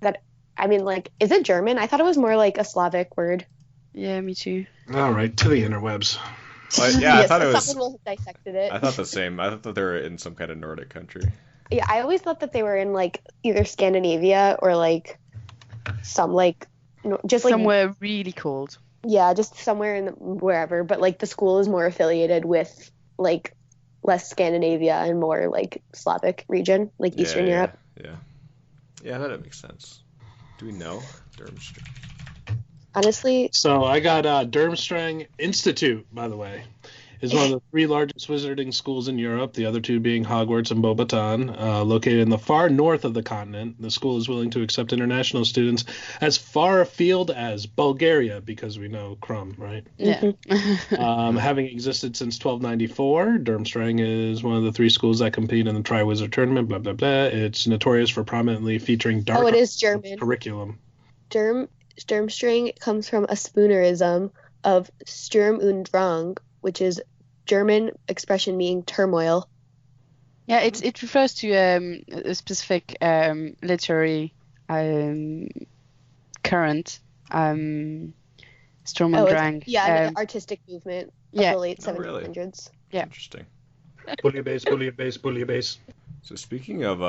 that. I mean, like, is it German? I thought it was more like a Slavic word. Yeah, me too. All right, to the interwebs. But yeah, I Yes, thought it was. someone will have dissected it. I thought the same. I thought they were in some kind of Nordic country. Yeah, I always thought that they were in like either Scandinavia or like some like just like Somewhere really cold. yeah, just somewhere in wherever. But like the school is more affiliated with like less Scandinavia and more like Slavic region, like Eastern Europe. Yeah, that makes sense. Do we know Durmstrang? Honestly, So I got Durmstrang Institute, by the way, is one of the 3 largest wizarding schools in Europe, the other 2 being Hogwarts and Beaubaton, located in the far north of the continent. The school is willing to accept international students as far afield as Bulgaria, because we know Crumb, right? Yeah. Having existed since 1294, Durmstrang is one of the 3 schools that compete in the Triwizard Tournament, blah, blah, blah. It's notorious for prominently featuring dark it is German. curriculum. Sturmstring comes from a Spoonerism of Sturm und Drang, which is German expression meaning turmoil. Yeah, it refers to a specific literary current, Sturm und Drang. the artistic movement of yeah. the late Oh, really? 1700s. Yeah. Interesting. Bouillabaisse, bouillabaisse, bouillabaisse. So speaking of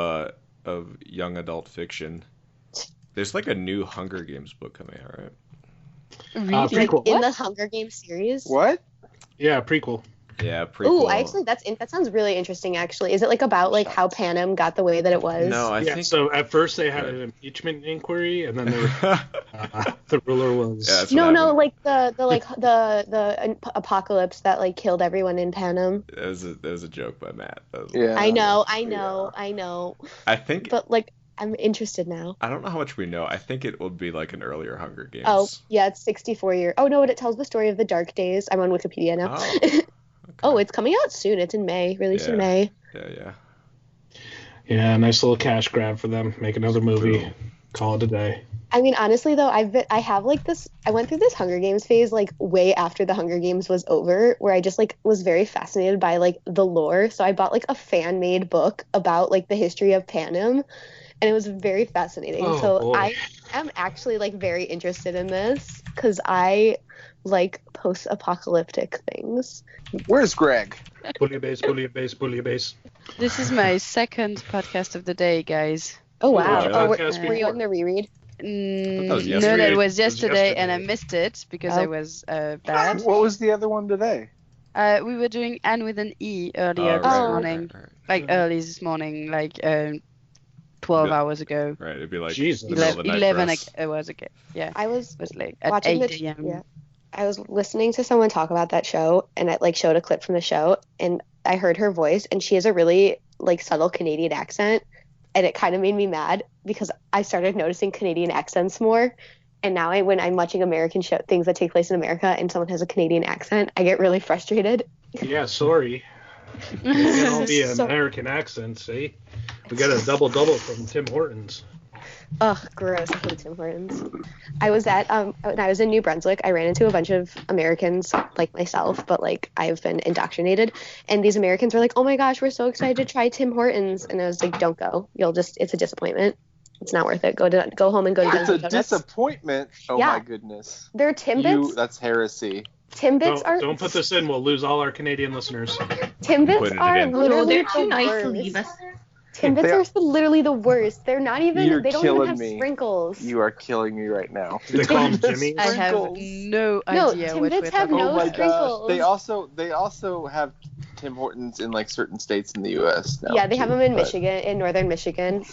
young adult fiction, there's like a new Hunger Games book coming out, right? Really? Like Prequel. in the Hunger Games series. What? Yeah, prequel. Yeah, prequel. Ooh, actually, that sounds really interesting. Actually, is it like about like how Panem got the way that it was? No, I Yeah, think. so at first they had an impeachment inquiry, and then they were, the ruler was... Yeah, that's No, what no, happened. like the apocalypse that like killed everyone in Panem. That was a joke by Matt. Yeah. I know. I think. But like, I'm interested now. I don't know how much we know. I think it would be like an earlier Hunger Games. Oh, yeah, it's 64 years. Oh no, but it tells the story of the Dark Days. I'm on Wikipedia now. Oh, okay. Oh, it's coming out soon. It's in May. Released in Yeah. May. Yeah. Yeah, nice little cash grab for them. Make another movie. True. Call it a day. I mean, honestly though, I went through this Hunger Games phase like way after the Hunger Games was over, where I just like was very fascinated by like the lore. So I bought like a fan-made book about like the history of Panem, and it was very fascinating. Oh, So boy. I am actually like very interested in this because I like post-apocalyptic things. Where's Greg? Bouillabaisse. This is my second podcast of the day, guys. Oh wow! yeah. Oh, Podcast were you on the reread? That was No, yesterday. that It was was yesterday, and I yesterday. missed it because Oh. I was bad. What was the other one today? We were doing Anne with an E earlier this right, morning, right. like early this morning, like 12 Yeah. hours ago. Right, it'd be like Jesus. the middle of the night 11 for us. hours ago. Yeah, I was it was late at watching 8 a.m. Yeah. I was listening to someone talk about that show, and it like showed a clip from the show, and I heard her voice, and she has a really like subtle Canadian accent, and it kind of made me mad because I started noticing Canadian accents more, and now when I'm watching American things that take place in America, and someone has a Canadian accent, I get really frustrated. Yeah, sorry. It can all be an So- American accent, see? We got a double from Tim Hortons. Ugh, gross. I hate Tim Hortons. I was at when I was in New Brunswick, I ran into a bunch of Americans like myself, but like I've been indoctrinated, and these Americans were like, "Oh my gosh, we're so excited to try Tim Hortons," and I was like, "Don't go. It's a disappointment. It's not worth it. Go home and go to It's a Dunkin' Donuts." disappointment. Oh Yeah. my goodness. They're Timbits. That's heresy. Timbits are Don't put this in. We'll lose all our Canadian listeners. Timbits Putting it are in. No, literally they're too the nice worst. to leave us. Timbits are literally the worst. They're not even. You're They don't even killing have me. sprinkles. You are killing me right now. They call them Jimmy's. I have Sprinkles. no No, idea what Timbits we're have talking no Oh my about. sprinkles. gosh. They also have Tim Hortons in like certain states in the U.S. now. Yeah, they have too, them in but- Michigan, in northern Michigan.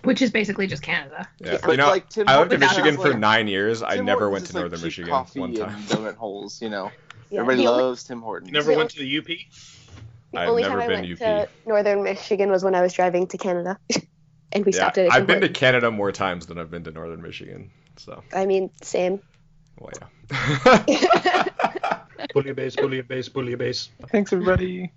Which is basically just Canada. Yeah. But You know, like Tim I lived in Hortons Michigan is for like- 9 years. I Tim never Hortons went is to like northern cheap Michigan coffee one time. and donut holes, you know. Yeah, Everybody the only- loves Tim Hortons. Never The went to the UP? The I've only never time I been went UP. to northern Michigan was when I was driving to Canada, and we Yeah, stopped at a I've been to Tim Canada more times than I've been to northern Michigan. So, Hortons. I mean, same. well, yeah. Bouillabaisse. Thanks, everybody.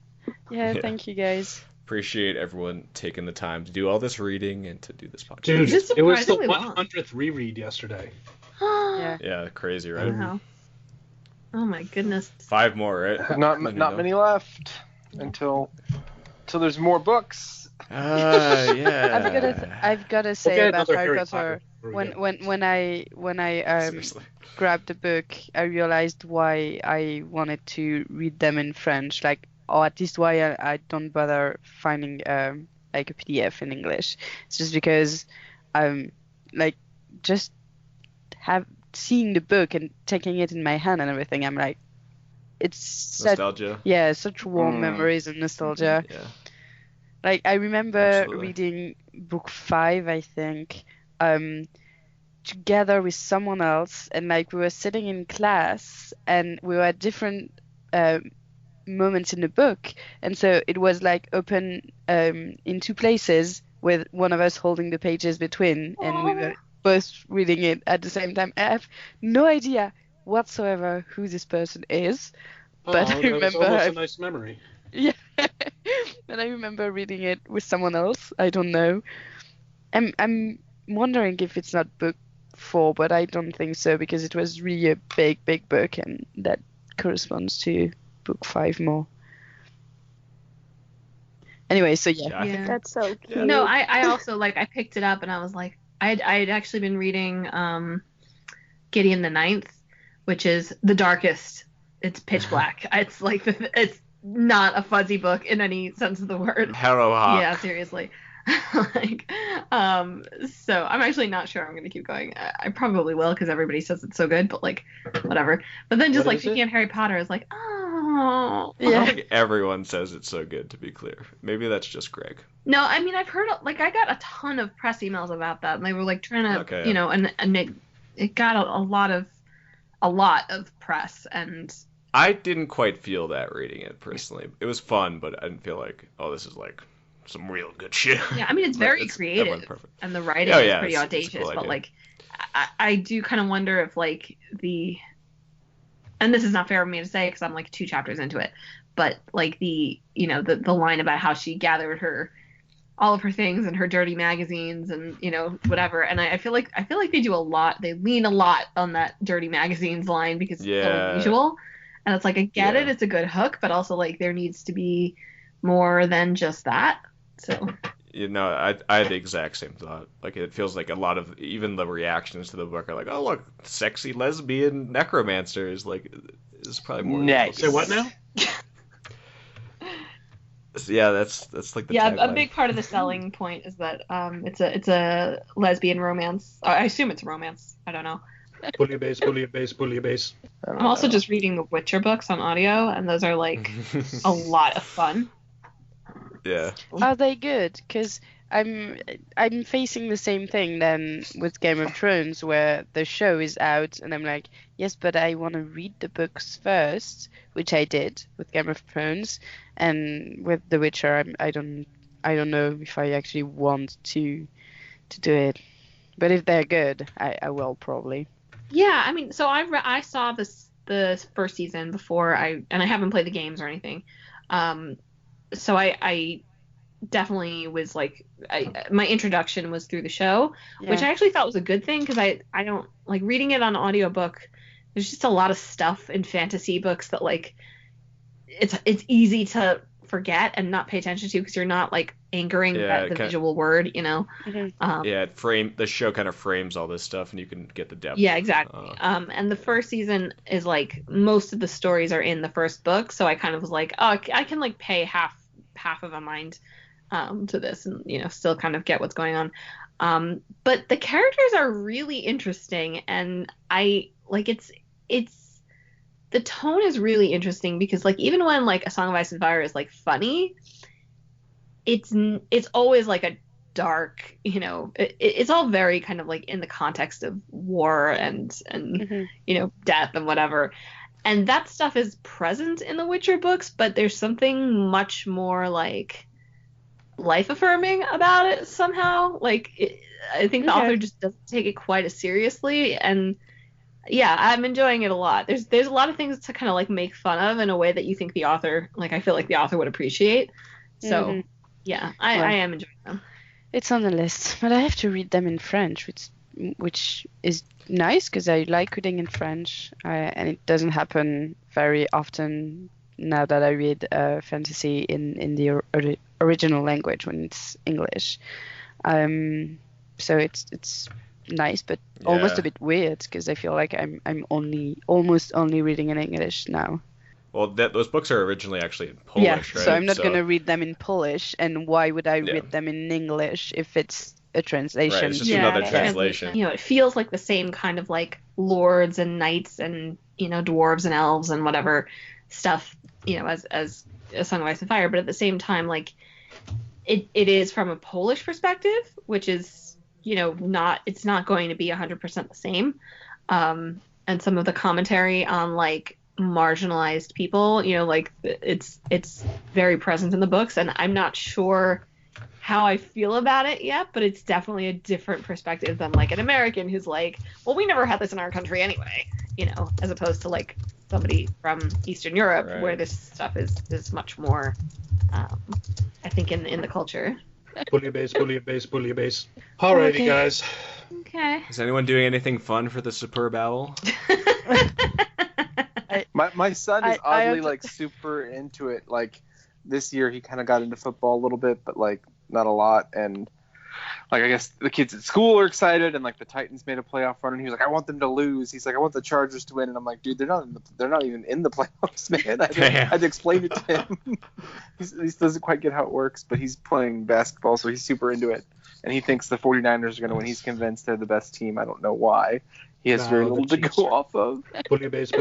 Yeah, Yeah. thank you guys. Appreciate everyone taking the time to do all this reading and to do this podcast. Dude, This is it was the surprisingly long. 100th reread yesterday. Yeah. Yeah, crazy, right? Wow. Oh my goodness. 5 more, right? Not You not know? many left until there's more books. Yeah. I've gotta We'll say get about another Harry Harry Potter. Potter. When I Seriously. grabbed the book, I realized why I wanted to read them in French, like, or at least why I don't bother finding like a PDF in English. It's just because like just seeing the book and taking it in my hand and everything. I'm like, it's such Nostalgia. such warm memories and nostalgia. Yeah. Like I remember Absolutely. reading book 5, I think, together with someone else, and like we were sitting in class and we were at different moments in the book, and so it was like open in 2 places with one of us holding the pages between, and we were both reading it at the same time. I have no idea whatsoever who this person is, but I that was remember almost a nice memory. yeah. But I remember reading it with someone else. I don't know. I'm wondering if it's not book 4, but I don't think so because it was really a big book, and that corresponds to book 5 more. Anyway, so yeah. I think Yeah. That's so cute. No, I also like I picked it up and I was like I'd actually been reading Gideon the Ninth, which is the darkest. It's pitch black. It's like it's not a fuzzy book in any sense of the word. Hello, Hawk. Yeah, seriously. Like, so I'm actually not sure I'm gonna keep going. I probably will because everybody says it's so good, but like, whatever. But then just What like is it? thinking of Harry Potter is like, oh. I don't Yeah. think everyone says it's so good, to be clear. Maybe that's just Greg. No, I mean I've heard like I got a ton of press emails about that, and they were like trying to, Okay. you know, and it got a lot of press, and I didn't quite feel that reading it, personally. It was fun, but I didn't feel like, oh, this is like some real good shit. yeah, I mean it's But very everyone's creative, perfect. and the writing Oh, is yeah, pretty it's a audacious, cool but idea. like I do kind of wonder if like and this is not fair of me to say because I'm like 2 chapters into it, but like the line about how she gathered her all of her things and her dirty magazines and whatever. And I feel like they do a lot. They lean a lot on that dirty magazines line because it's so unusual. And it's like, I get it, it's a good hook, but also like there needs to be more than just that. So I had the exact same thought. Like, it feels like a lot of even the reactions to the book are like, oh look, sexy lesbian necromancers. Like, it's probably more. Nice. Say what now? Yeah, that's like the a big part of the selling point is that it's a lesbian romance. I assume it's a romance. I don't know. Bully base. I'm also just reading the Witcher books on audio, and those are like a lot of fun. Yeah. Are they good? Because I'm facing the same thing then with Game of Thrones, where the show is out, and I'm like, yes, but I want to read the books first, which I did with Game of Thrones, and with The Witcher, I don't know if I actually want to do it. But if they're good, I will probably. Yeah, I mean, so I saw the first season before and I haven't played the games or anything. So I definitely was like, my introduction was through the show, which I actually thought was a good thing because I don't like reading it on audiobook. There's just a lot of stuff in fantasy books that like it's easy to forget and not pay attention to because you're not like anchoring the visual word, Mm-hmm. The show kind of frames all this stuff and you can get the depth. Yeah, exactly. And the first season is like most of the stories are in the first book, so I kind of was like, oh, I can like pay half of a mind to this and still kind of get what's going on. But the characters are really interesting, and I like it's the tone is really interesting because like even when like A Song of Ice and Fire is like funny, it's always like a dark, it's all very kind of like in the context of war and mm-hmm. Death and whatever. And that stuff is present in the Witcher books, but there's something much more like life affirming about it somehow. Like I think the author just doesn't take it quite as seriously, and yeah, I'm enjoying it a lot. There's a lot of things to kind of like make fun of in a way that you think the author, like I feel like the author would appreciate. So yeah, I am enjoying them. It's on the list, but I have to read them in French, which is nice because I like reading in French, and it doesn't happen very often now that I read fantasy in the original language when it's English. So it's nice, but almost a bit weird because I feel like I'm almost only reading in English now. Well, those books are originally actually in Polish, right? So I'm not going to read them in Polish, and why would I read them in English if it's a translation? Right, it's just another translation. It feels like the same kind of like lords and knights and dwarves and elves and whatever stuff, as A Song of Ice and Fire, but at the same time, like it is from a Polish perspective, which is it's not going to be 100% the same. And some of the commentary on like marginalized people, like it's very present in the books, and I'm not sure how I feel about it yet, but it's definitely a different perspective than like an American who's like, well, we never had this in our country anyway, as opposed to like somebody from Eastern Europe where this stuff is much more, I think, in the culture. Bully base. Alrighty, guys. Okay. Is anyone doing anything fun for the superb owl? My son is oddly like super into it. Like this year, he kind of got into football a little bit, but like not a lot. And like I guess the kids at school are excited, and like the Titans made a playoff run, and he was like, "I want them to lose." He's like, "I want the Chargers to win," and I'm like, "Dude, they're not even in the playoffs, man." I had to explain it to him. He doesn't quite get how it works, but he's playing basketball, so he's super into it, and he thinks the 49ers are going to win. He's convinced they're the best team. I don't know why. He has very little to go off of. Bully base.